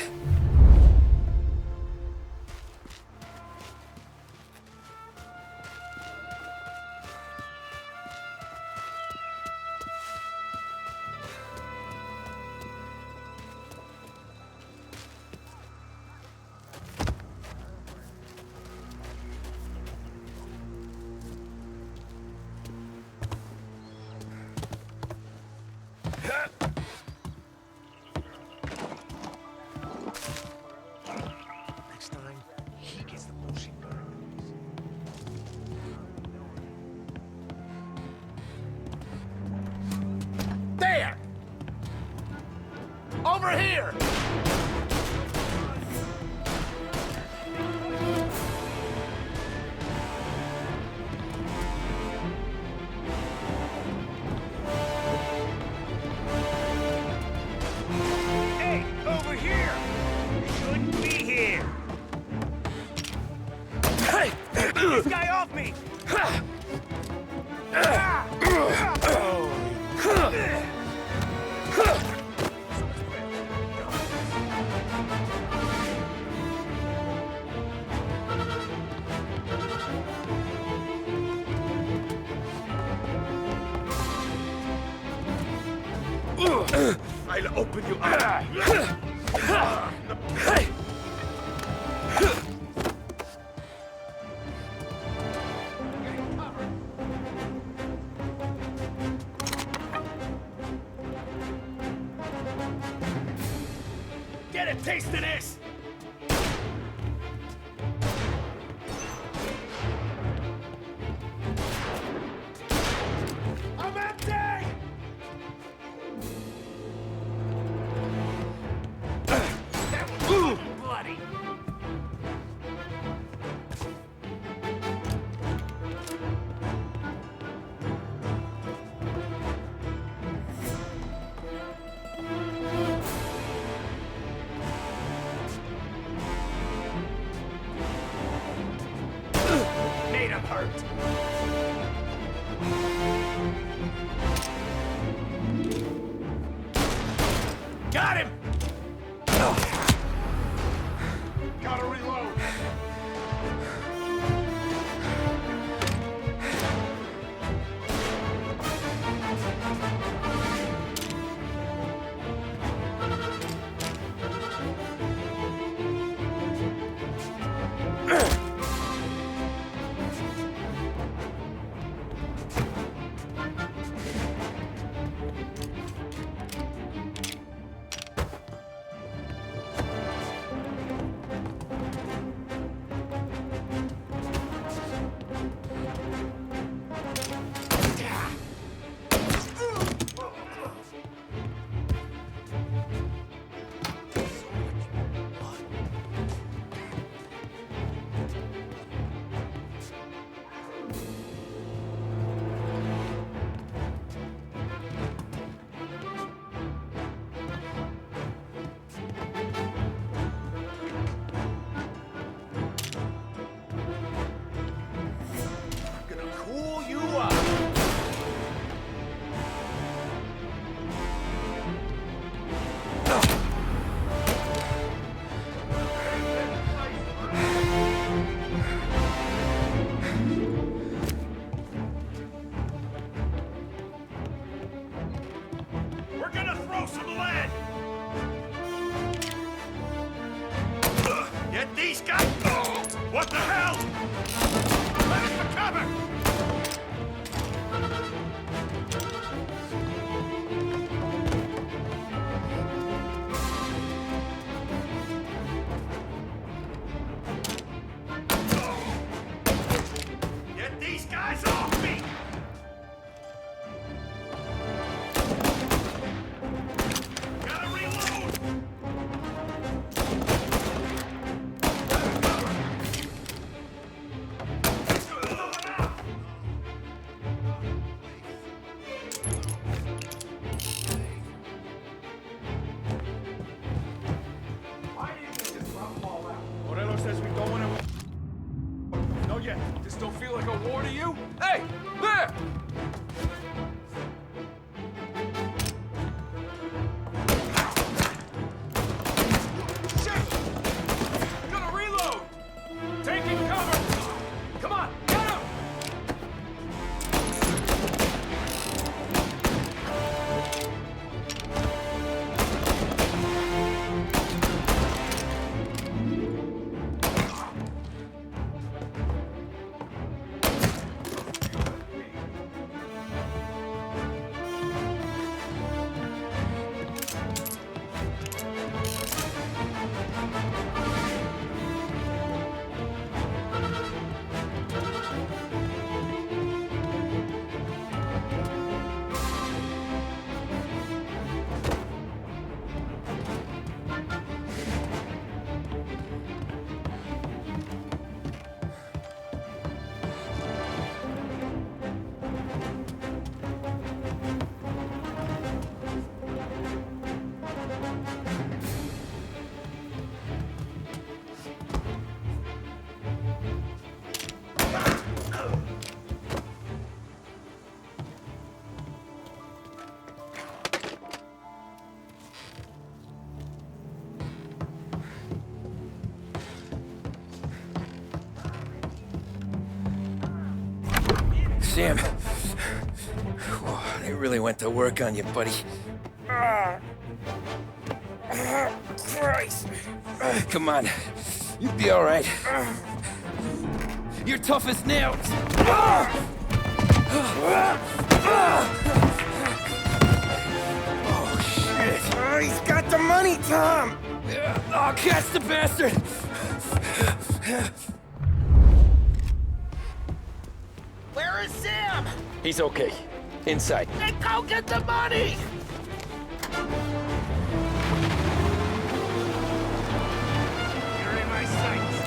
There! Over here! Hey, over here! You shouldn't be here! Hey! Get this guy off me! I'll open you up. Get a taste of this! I'm empty! Bloody! hurt. Got him! Gotta reload. Don't feel like a war to you? Hey, there! Shit! Gonna reload! Taking cover! Come on, get him! Sam, they really went to work on you, buddy. Christ. Come on, you'll be all right. You're tough as nails. Oh, shit. He's got the money, Tom. Oh, catch the bastard. Where is Sam? He's okay. Inside. Then go get the money! You're in my sights.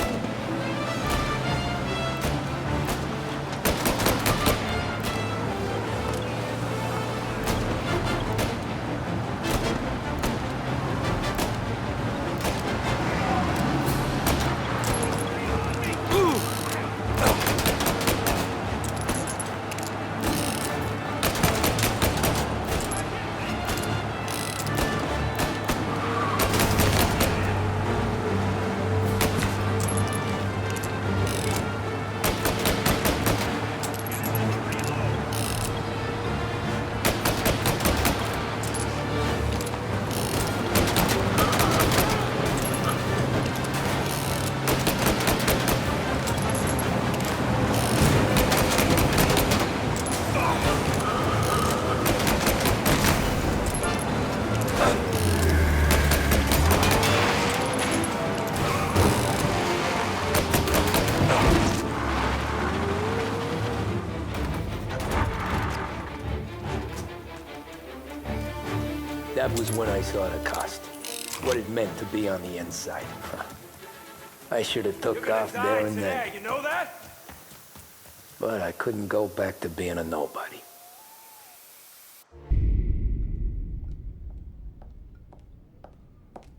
was when I saw the cost. What it meant to be on the inside. I should have took off there and then. You know that? But I couldn't go back to being a nobody.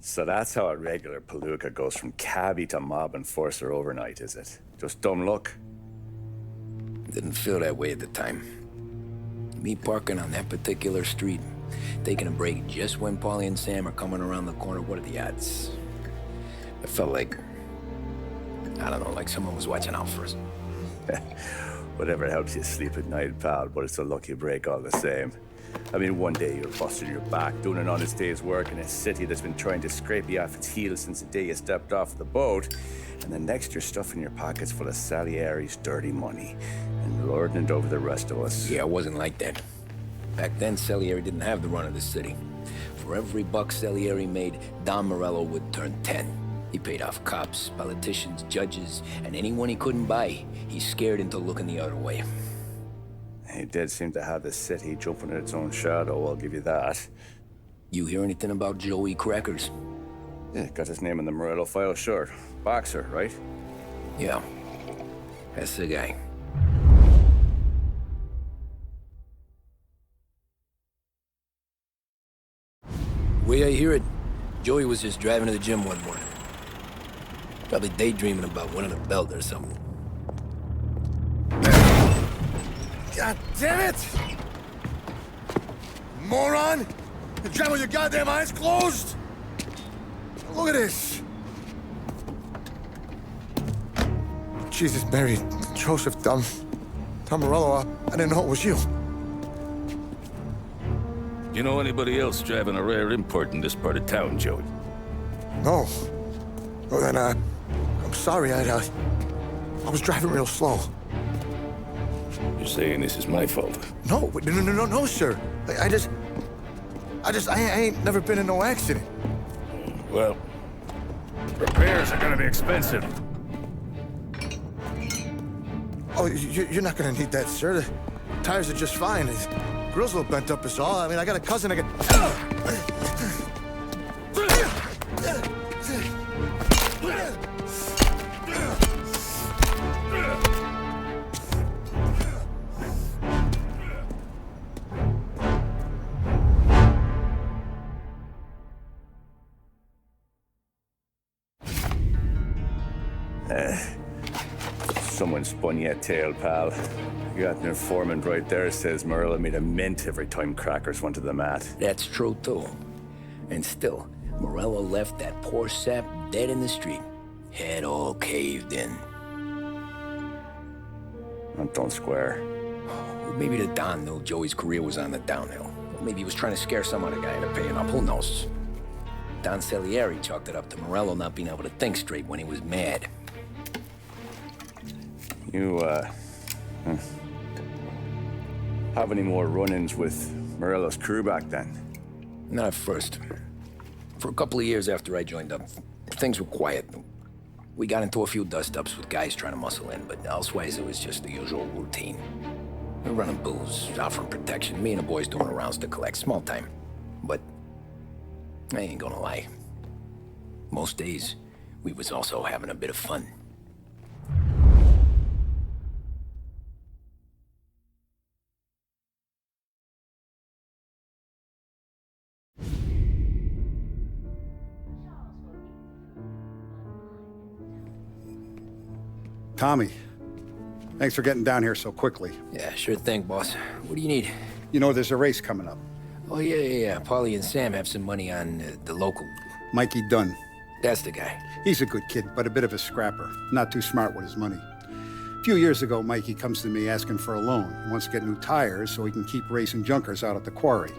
So that's how a regular palooka goes from cabbie to mob enforcer overnight, is it? Just dumb luck? Didn't feel that way at the time. Me parking on that particular street, taking a break just when Paulie and Sam are coming around the corner, what are the odds? It felt like, I don't know, like someone was watching out for us. Whatever helps you sleep at night, pal, but it's a lucky break all the same. I mean, one day you're busting your back, doing an honest day's work in a city that's been trying to scrape you off its heels since the day you stepped off the boat, and the next you're stuffing your pockets full of Salieri's dirty money and lording it over the rest of us. Yeah, it wasn't like that. Back then, Salieri didn't have the run of the city. For every buck Salieri made, Don Morello would turn 10. He paid off cops, politicians, judges, and anyone he couldn't buy, he scared into looking the other way. He did seem to have the city jumping at its own shadow, I'll give you that. You hear anything about Joey Crackers? Yeah, got his name in the Morello file, sure. Boxer, right? Yeah, that's the guy. Way I hear it, Joey was just driving to the gym one morning. Probably daydreaming about winning a belt or something. God damn it! Moron! You drive with your goddamn eyes closed? Look at this! Jesus, Mary, Joseph, Tom Morello, I didn't know it was you. You know anybody else driving a rare import in this part of town, Joey? No. Well, then, I'm sorry, I was driving real slow. You're saying this is my fault? No, sir. I ain't never been in no accident. Well, repairs are gonna be expensive. Oh, you're not gonna need that, sir. The tires are just fine. The grill's a little bent up is all. I mean, I got a cousin I can... Someone spun you a tail, pal. You got an informant right there says Morello made a mint every time Crackers went to the mat. That's true, too. And still, Morello left that poor sap dead in the street. Head all caved in. That don't square. Well, maybe the Don knew Joey's career was on the downhill. Or maybe he was trying to scare some other guy into paying up. Who knows? Don Salieri chalked it up to Morello not being able to think straight when he was mad. You, have any more run-ins with Morello's crew back then? Not at first. For a couple of years after I joined up, things were quiet. We got into a few dust-ups with guys trying to muscle in, but elsewise it was just the usual routine. We're running booze, offering protection, me and the boys doing rounds to collect, small time. But I ain't gonna lie. Most days, we was also having a bit of fun. Tommy, thanks for getting down here so quickly. Yeah, sure thing, boss. What do you need? You know there's a race coming up. Oh, yeah. Paulie and Sam have some money on the local. Mikey Dunn. That's the guy. He's a good kid, but a bit of a scrapper. Not too smart with his money. A few years ago, Mikey comes to me asking for a loan. He wants to get new tires so he can keep racing junkers out at the quarry.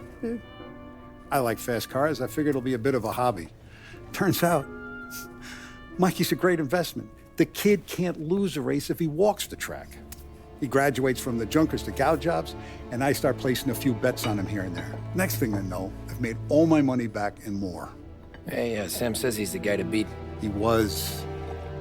I like fast cars. I figured it'll be a bit of a hobby. Turns out, Mikey's a great investment. The kid can't lose a race if he walks the track. He graduates from the junkers to gal jobs, and I start placing a few bets on him here and there. Next thing I know, I've made all my money back and more. Hey, Sam says he's the guy to beat. He was.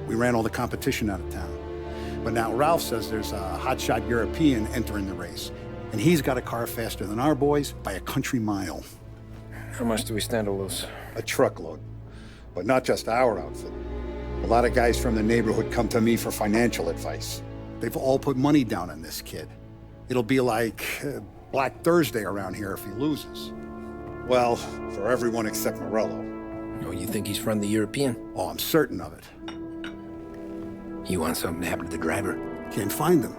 We ran all the competition out of town. But now Ralph says there's a hotshot European entering the race, and he's got a car faster than our boys by a country mile. How much do we stand to lose? A truckload. But not just our outfit. A lot of guys from the neighborhood come to me for financial advice. They've all put money down on this kid. It'll be like Black Thursday around here if he loses. Well, for everyone except Morello. Oh, you think he's from the European? Oh, I'm certain of it. You want something to happen to the driver? Can't find him.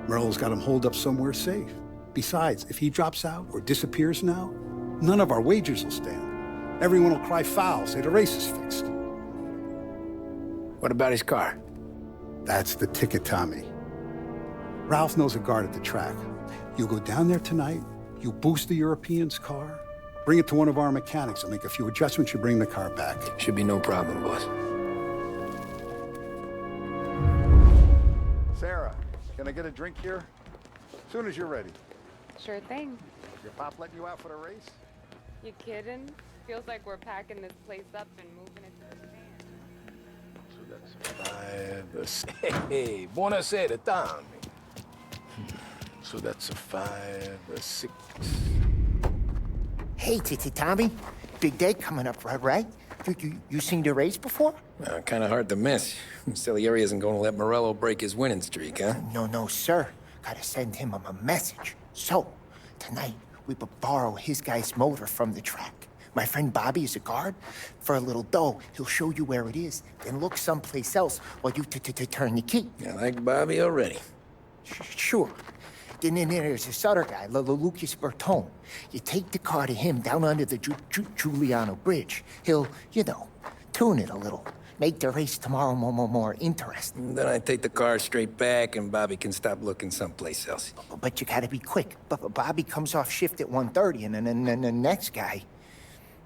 Morello's got him holed up somewhere safe. Besides, if he drops out or disappears now, none of our wagers will stand. Everyone will cry foul, say the race is fixed. What about his car? That's the ticket, Tommy. Ralph knows a guard at the track. You go down there tonight, you boost the European's car, bring it to one of our mechanics, and make a few adjustments, you bring the car back. Should be no problem, boss. Sarah, can I get a drink here? As soon as you're ready. Sure thing. Your pop letting you out for the race? You kidding? Feels like we're packing this place up and moving it to the van. So that's a 5, a 6. Hey, buonasera, Tommy. So that's a 5, a 6. Hey, Tommy. Big day coming up, right? You seen the race before? Kind of hard to miss. Salieri isn't going to let Morello break his winning streak, huh? No, sir. Gotta send him a message. So, tonight, we borrow his guy's motor from the track. My friend Bobby is a guard. For a little dough, he'll show you where it is, then look someplace else while you turn the key. I like Bobby already. Sure. Then there's this other guy, Lucas Bertone. You take the car to him down under the Giuliano Bridge. He'll, tune it a little. Make the race tomorrow more interesting. Then I take the car straight back and Bobby can stop looking someplace else. But you gotta be quick. But Bobby comes off shift at 1:30 and then the next guy,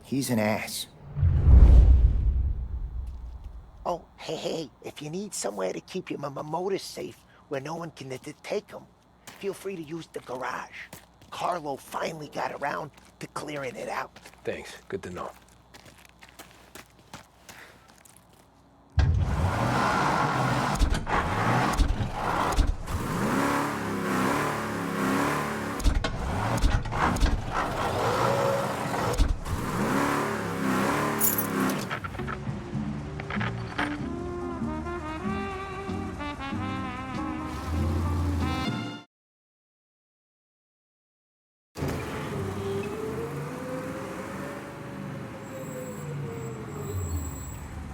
he's an ass. Oh, hey, if you need somewhere to keep your motor safe where no one can take them, feel free to use the garage. Carlo finally got around to clearing it out. Thanks. Good to know.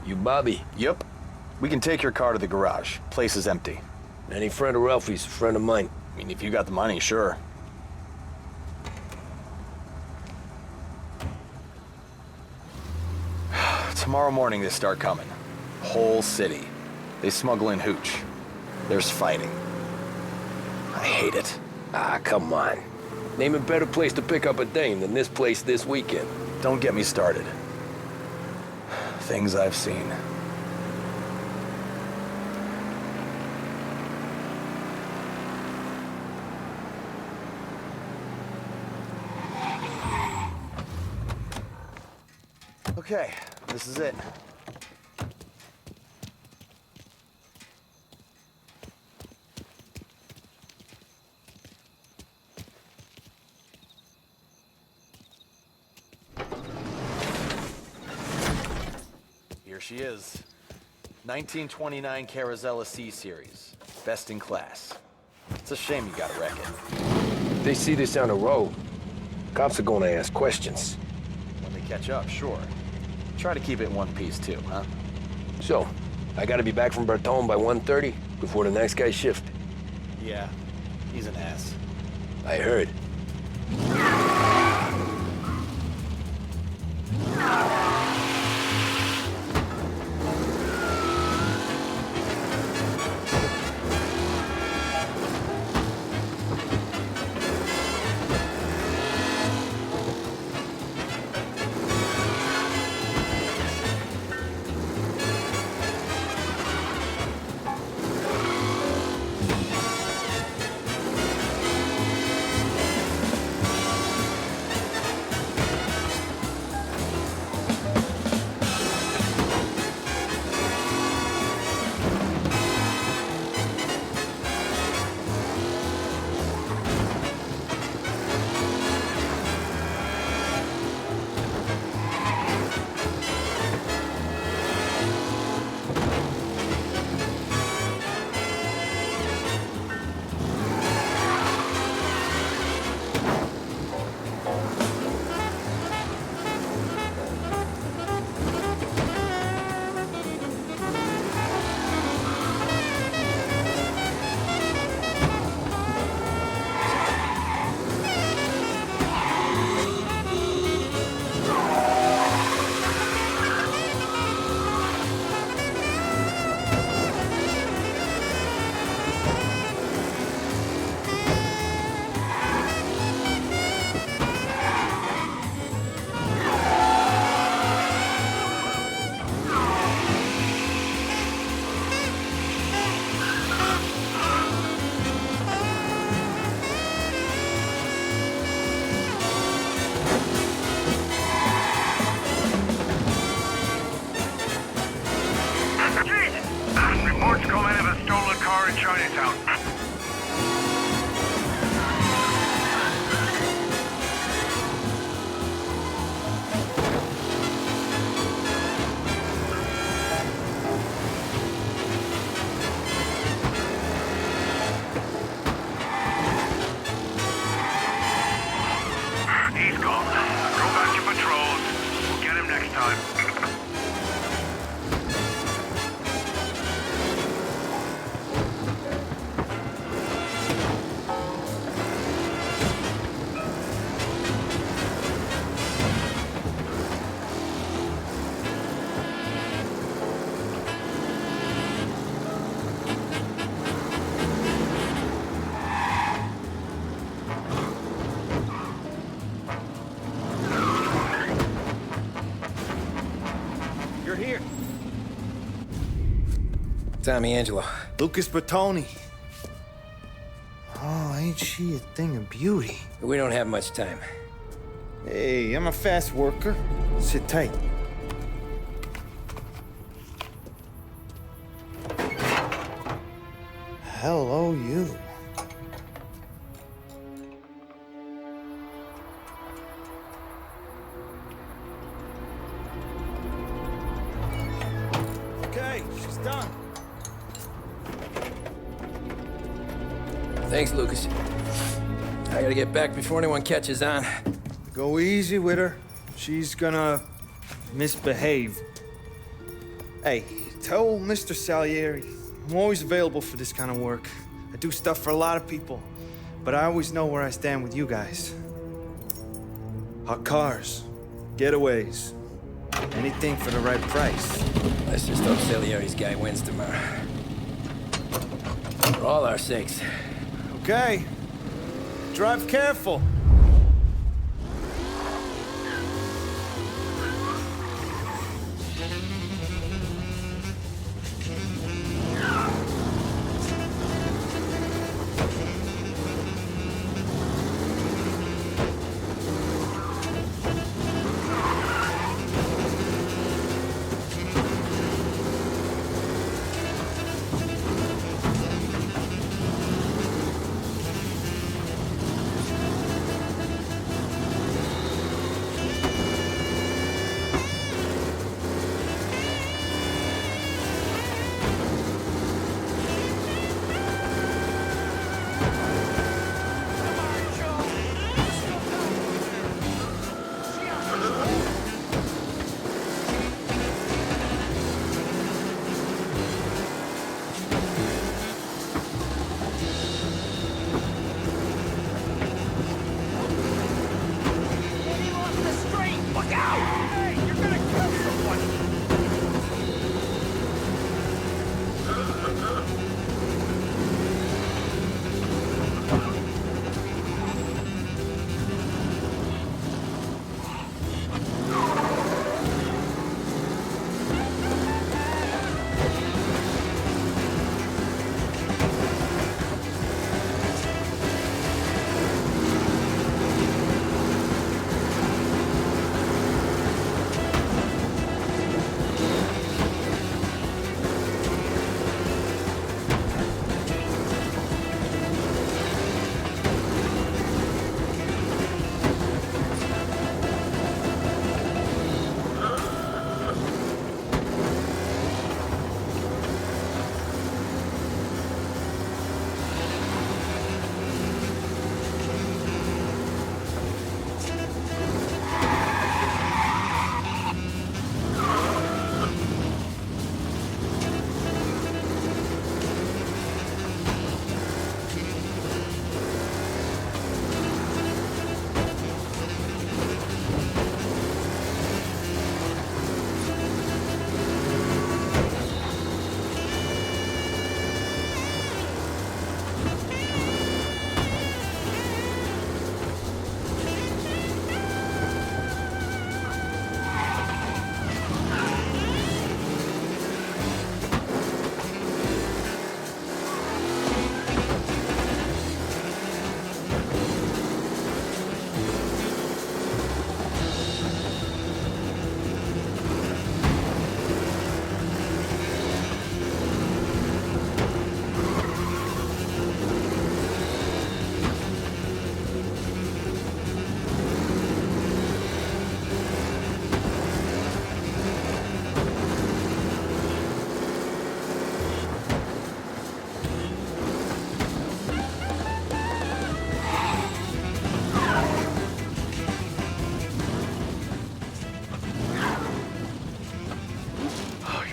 You Bobby? Yep. We can take your car to the garage. Place is empty. Any friend of Ralphie's, a friend of mine. I mean, if you got the money, sure. Tomorrow morning they start coming. Whole city. They smuggle in hooch. There's fighting. I hate it. Ah, come on. Name a better place to pick up a dame than this place this weekend. Don't get me started. Things I've seen. Okay, this is it. Here she is. 1929 Carazella C-Series. Best in class. It's a shame you gotta wreck it. They see this on the road. Cops are gonna ask questions. When they catch up, sure. Try to keep it in one piece too, huh? So, I gotta be back from Bertone by 1:30 before the next guy's shift. Yeah, he's an ass. I heard. Tommy Angelo. Lucas Bertoni. Oh, ain't she a thing of beauty? We don't have much time. Hey, I'm a fast worker. Sit tight. Hello, you. Okay, she's done. Thanks, Lucas. I gotta get back before anyone catches on. Go easy with her. She's gonna misbehave. Hey, tell Mr. Salieri I'm always available for this kind of work. I do stuff for a lot of people, but I always know where I stand with you guys. Hot cars, getaways, anything for the right price. Let's just hope Salieri's guy wins tomorrow. For all our sakes. Okay. Drive careful.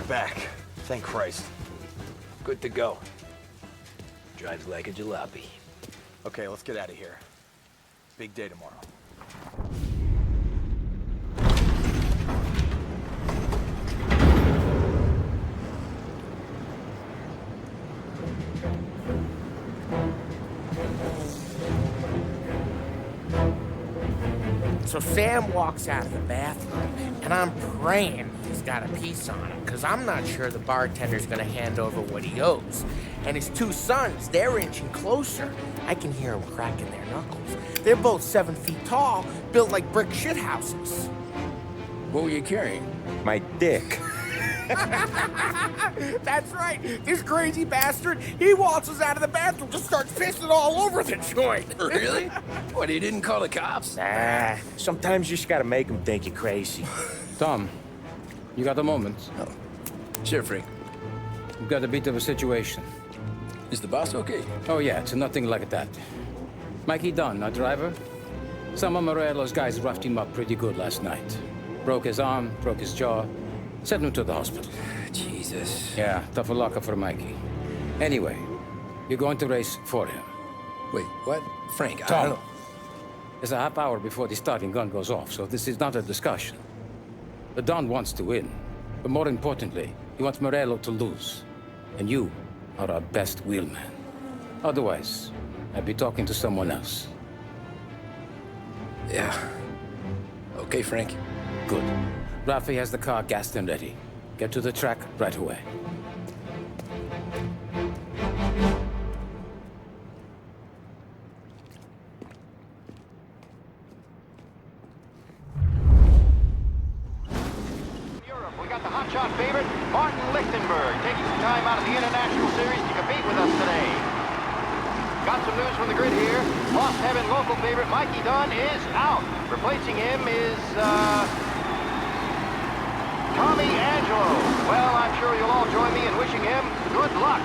Back. Thank Christ. Good to go. Drives like a jalopy. Okay, let's get out of here. Big day tomorrow. So Sam walks out of the bathroom, and I'm praying he's got a piece on him, because I'm not sure the bartender's gonna hand over what he owes. And his two sons, they're inching closer. I can hear them cracking their knuckles. They're both 7 feet tall, built like brick shithouses. What were you carrying? My dick. That's right. This crazy bastard, he waltzes out of the bathroom, just starts pissing all over the joint. Really? What, he didn't call the cops? Nah, sometimes you just gotta make them think you're crazy. Tom, you got a moment? Oh. Sure, Frank. We've got a bit of a situation. Is the boss okay? Oh, yeah, it's nothing like that. Mikey Dunn, our driver. Some of Morello's guys roughed him up pretty good last night. Broke his arm, broke his jaw. Sent him to the hospital. Jesus. Yeah, tough luck for Mikey. Anyway, you're going to race for him. Wait, what? Frank, I Tom, don't know. It's a half hour before the starting gun goes off, so this is not a discussion. The Don wants to win, but more importantly, he wants Morello to lose. And you are our best wheelman. Otherwise, I'd be talking to someone else. Yeah. Okay, Frank. Good. Rafi has the car gassed and ready. Get to the track right away. Europe, we got the hotshot favorite, Martin Lichtenberg, taking some time out of the International Series to compete with us today. Got some news from the grid here. Lost Heaven local favorite Mikey Dunn is out. Replacing him is, Tommy Angelo. Well, I'm sure you'll all join me in wishing him good luck.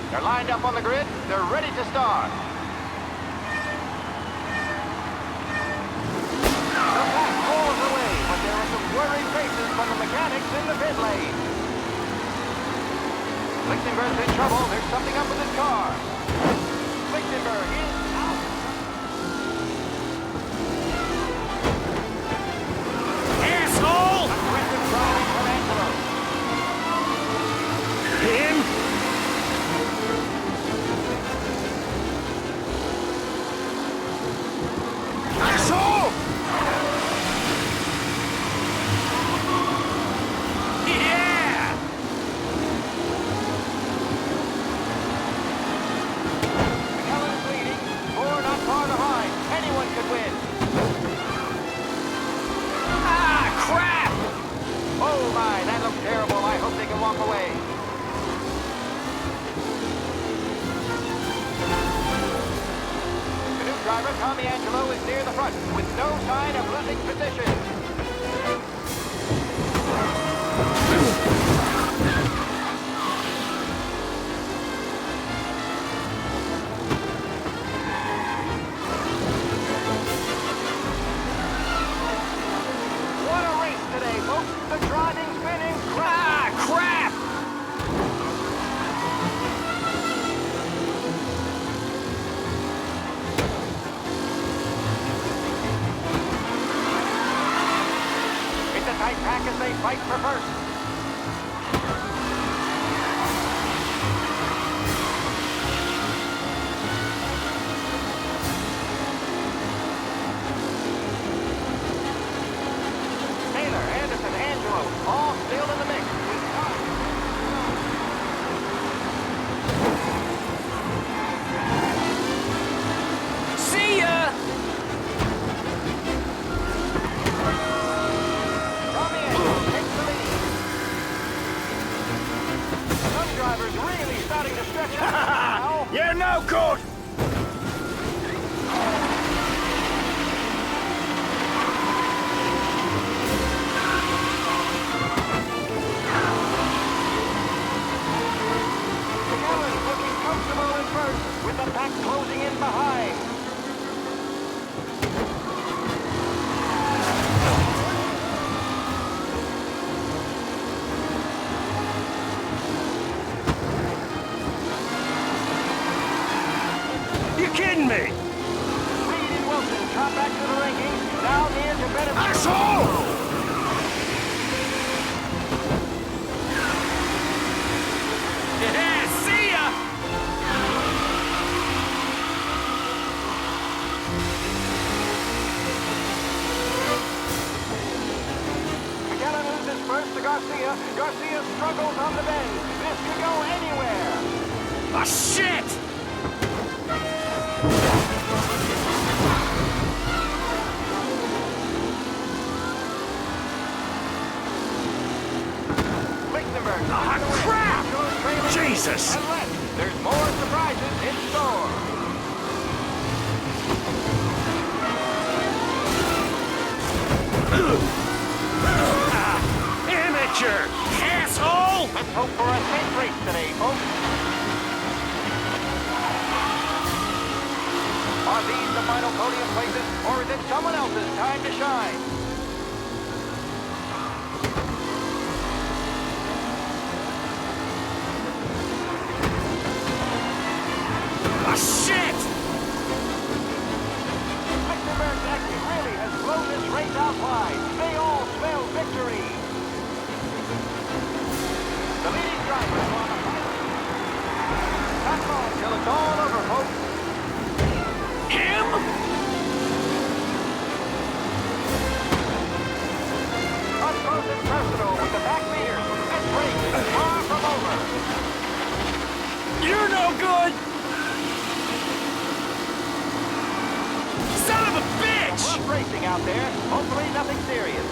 They're lined up on the grid. They're ready to start. The pack rolls away, but there are some worried faces from the mechanics in the pit lane. Lichtenberg's in trouble. There's something up with his car. Lichtenberg is out. Asshole! Aggressive driving from Angelo. Him? Asshole! Yeah! McKellen is leading. Four not far behind. Anyone could win. Ah, crap! Oh my, that looks terrible. I hope they can walk away. The new driver, Tommy Angelo, is near the front with no sign of losing position. What a race today, folks. The driving's been incredible. Ah, crap! It's a tight pack as they fight for first. Taylor, Anderson, Angelo, all still in the mix. See ya! Tommy Angelo takes the lead. Some drivers really starting to stretch out now. You're no good! McKellen's looking comfortable in first, with the pack closing in behind. You kidding me? Reed and Wilson drop back to the rankings, now near to benefit. Asshole! Yeah, see ya! Garcia. Garcia struggles on the bend. This could go anywhere. Ah, shit! Lichtenberg. Ah, crap! Jesus! And left. There's more surprises in store. Amateur! Asshole! Let's hope for a safe race today, folks. Are these the final podium places, or is it someone else's time to shine? Ah, shit! Lichtenberg's exit really has blown this race out wide. They all smell victory. The leading driver is on the final. Not long till it's all over, folks. Him? Up close and personal with the back leaders. This race is far from over. You're no good! Son of a bitch! Rough racing out there. Hopefully nothing serious.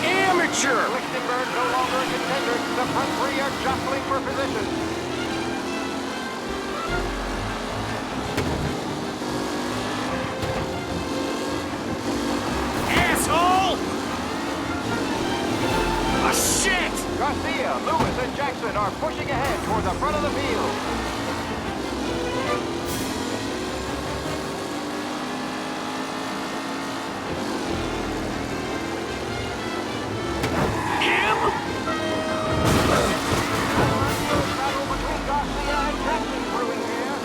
Amateur! Lichtenberg no longer a contender. The front three are jostling for position. Asshole! Ah, shit! Garcia, Lewis, and Jackson are pushing ahead toward the front of the field. Battle between Garcia and Jackson brewing here.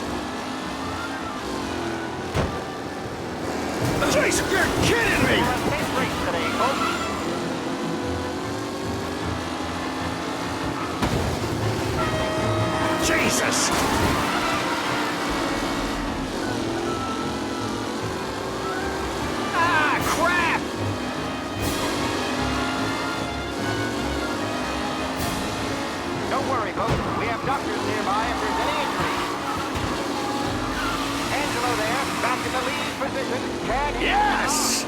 Jason, you're kidding me! A safe race today, folks. Jesus! Ah, crap! Don't worry, folks. We have doctors nearby if there's any injury. Angelo there, back in the lead position. Can he? Yes!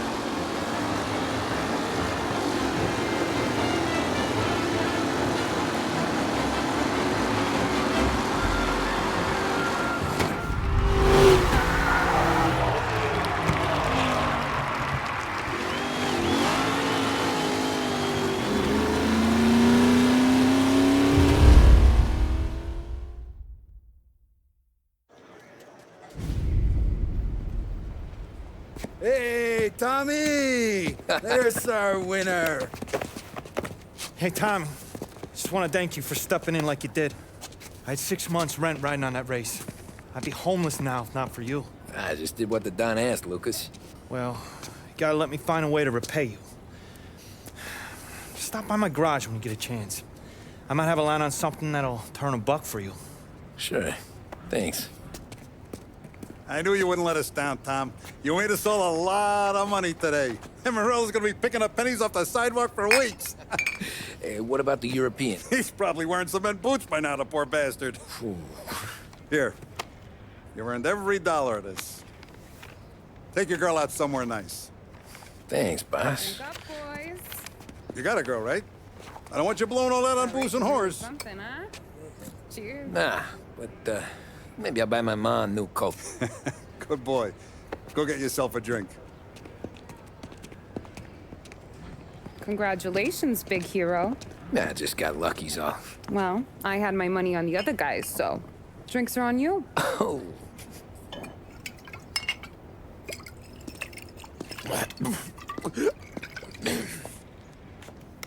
Hey, Tommy! There's our winner. Hey, Tommy. Just want to thank you for stepping in like you did. I had 6 months rent riding on that race. I'd be homeless now if not for you. I just did what the Don asked, Lucas. Well, you gotta let me find a way to repay you. Stop by my garage when you get a chance. I might have a line on something that'll turn $1 for you. Sure. Thanks. I knew you wouldn't let us down, Tom. You made us all a lot of money today. And Morello's gonna be picking up pennies off the sidewalk for weeks. Hey, what about the European? He's probably wearing cement boots by now, the poor bastard. Here. You've earned every dollar of this. Take your girl out somewhere nice. Thanch, boss. What's up, boys? You got a girl, right? I don't want you blowing all that on booze and whores. Something, huh? Cheers. Nah, but, maybe I'll buy my ma a new coat. Good boy. Go get yourself a drink. Congratulations, big hero. Nah, I just got lucky's all. Well, I had my money on the other guys, so drinks are on you. Oh.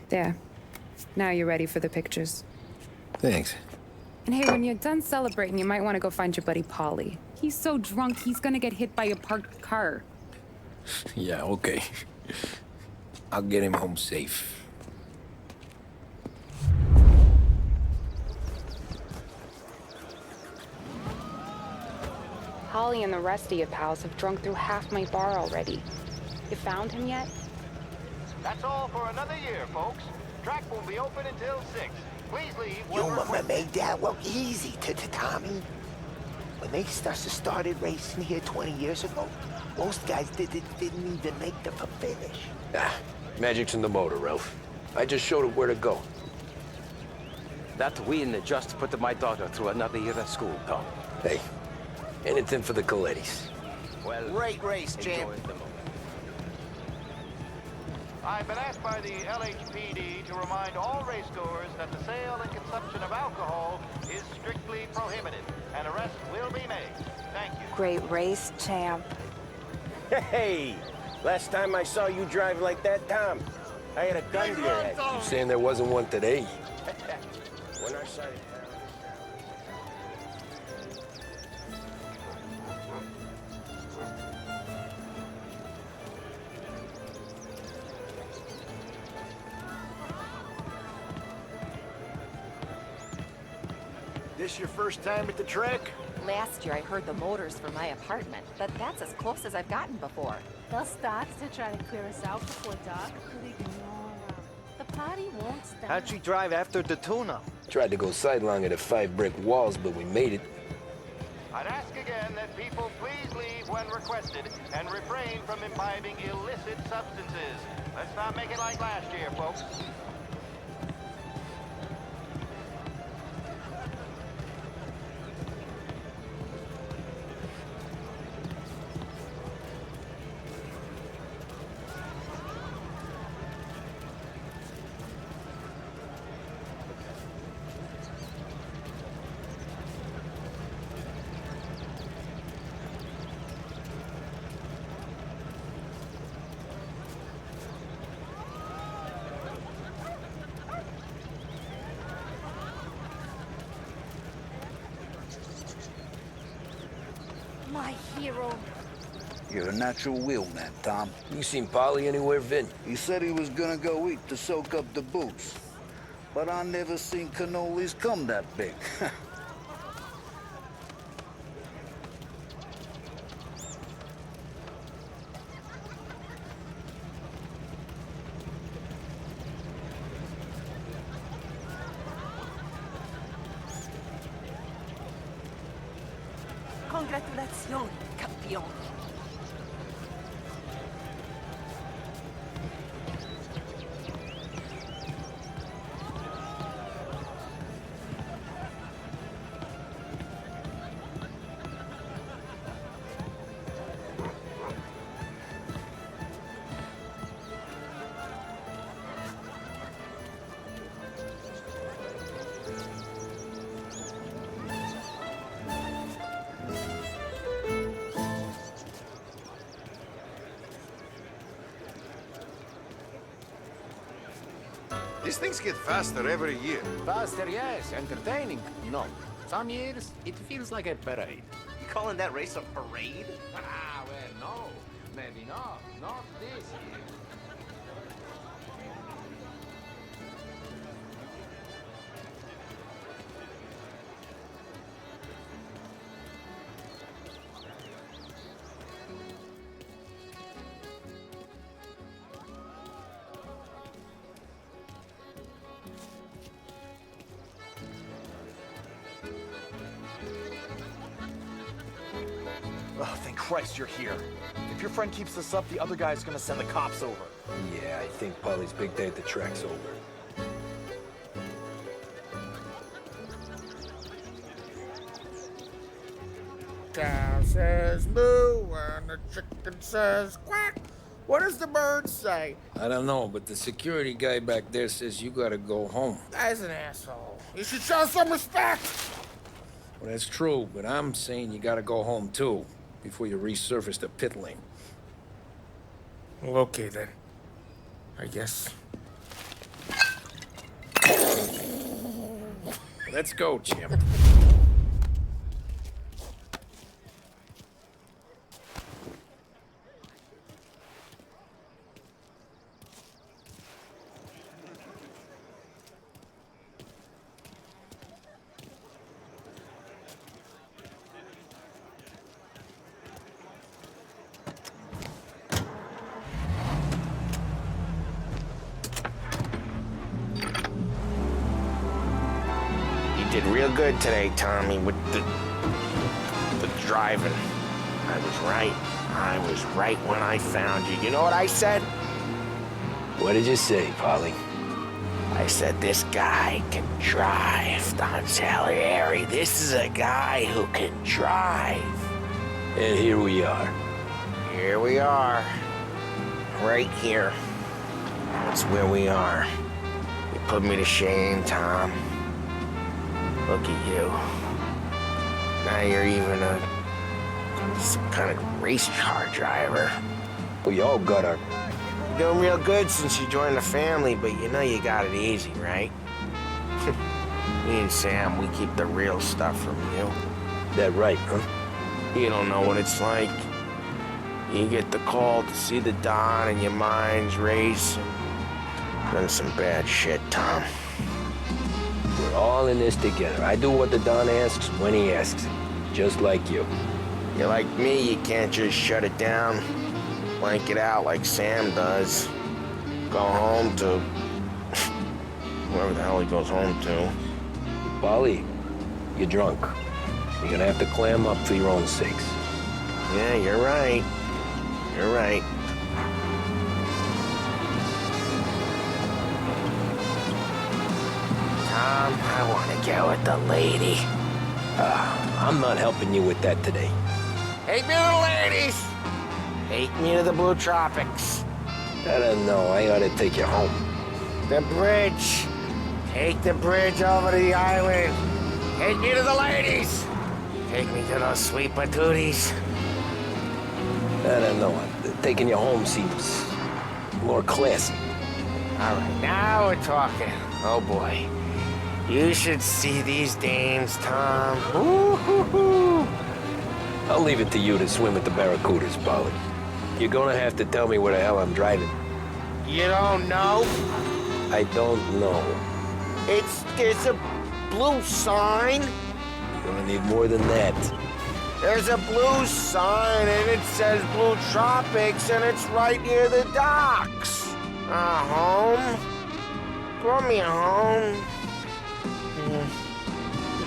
There. Now you're ready for the pictures. Thanks. And hey, when you're done celebrating, you might want to go find your buddy Paulie. He's so drunk, he's gonna get hit by a parked car. Yeah, okay. I'll get him home safe. Holly and the rest of you pals have drunk through half my bar already. You found him yet? That's all for another year, folks. Track won't be open until 6. Please leave. You made that look easy to Tommy. When they started racing here 20 years ago, most guys didn't even make the finish. Ah, magic's in the motor, Ralph. I just showed it where to go. That win just put my daughter through another year at school, Tom. Hey, anything for the Colettis. Well, great race, champ. enjoy the moment. I've been asked by the LHPD to remind all racegoers that the sale and consumption of alcohol is strictly prohibited. An arrest will be made. Thank you. Great race, champ. Hey! Last time I saw you drive like that, Tom, I had a gun to your head. You saying there wasn't one today? When our side of town... This your first time at the track? Last year I heard the motors for my apartment, but that's as close as I've gotten before. They'll start to try to clear us out before dark, but ignore them. The party won't stop. How'd you drive after the tuna? Tried to go sidelong at the 5 brick walls, but we made it. I'd ask again that people please leave when requested and refrain from imbibing illicit substances. Let's not make it like last year, folks. My hero. You're a natural wheel man, Tom. You seen Polly anywhere, Vin? He said he was gonna go eat to soak up the booze. But I never seen cannolis come that big. Congratulazioni, campione. These things get faster every year. Faster, yes. Entertaining, no. Some years, it feels like a parade. You calling that race a parade? Ah, well, no. Maybe not. Not this year. Oh, thank Christ you're here. If your friend keeps this up, the other guy's gonna send the cops over. Yeah, I think Polly's big day at the track's over. Cow says moo and the chicken says quack. What does the bird say? I don't know, but the security guy back there says you gotta go home. Guy's an asshole. You should show some respect. Well, that's true, but I'm saying you gotta go home too, before you resurface the pit lane. Well, okay then. I guess. Let's go, champ. did real good today, Tommy, with the driving. I was right. I was right when I found you. You know what I said? What did you say, Polly? I said, this guy can drive, Don Salieri. This is a guy who can drive. And here we are. Here we are. Right here. That's where we are. You put me to shame, Tom. Look at you. Now you're even some kind of race car driver. We all got our... You're doing real good since you joined the family, but you know you got it easy, right? Me and Sam, we keep the real stuff from you. That right, huh? You don't know what it's like. You get the call to see the Don and your mind's racing. Done some bad shit, Tom. We're all in this together. I do what the Don asks when he asks it. Just like you. You're like me, you can't just shut it down. Blank it out like Sam does. Go home to... whoever the hell he goes home to. Polly, you're drunk. You're gonna have to clam up for your own sakes. Yeah, you're right. You're right. Tom, I want to go with the lady. I'm not helping you with that today. Take me to the ladies! Take me to the Blue Tropics. I don't know. I ought to take you home. The bridge. Take the bridge over to the island. Take me to the ladies. Take me to those sweet patooties. I don't know. Taking you home seems more classy. All right, now we're talking. Oh, boy. You should see these dames, Tom. Ooh-hoo-hoo. I'll leave it to you to swim with the barracudas, Polly. You're gonna have to tell me where the hell I'm driving. You don't know? I don't know. There's a blue sign. You're gonna need more than that. There's a blue sign, and it says Blue Tropics, and it's right near the docks. Home? Brought me home.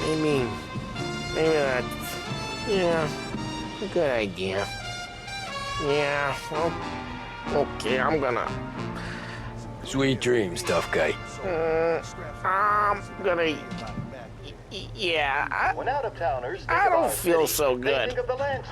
Maybe that's, yeah, a good idea. Yeah, okay, I'm gonna... Sweet dreams, tough guy. I'm gonna... Yeah, When out-of-towners I don't feel so good.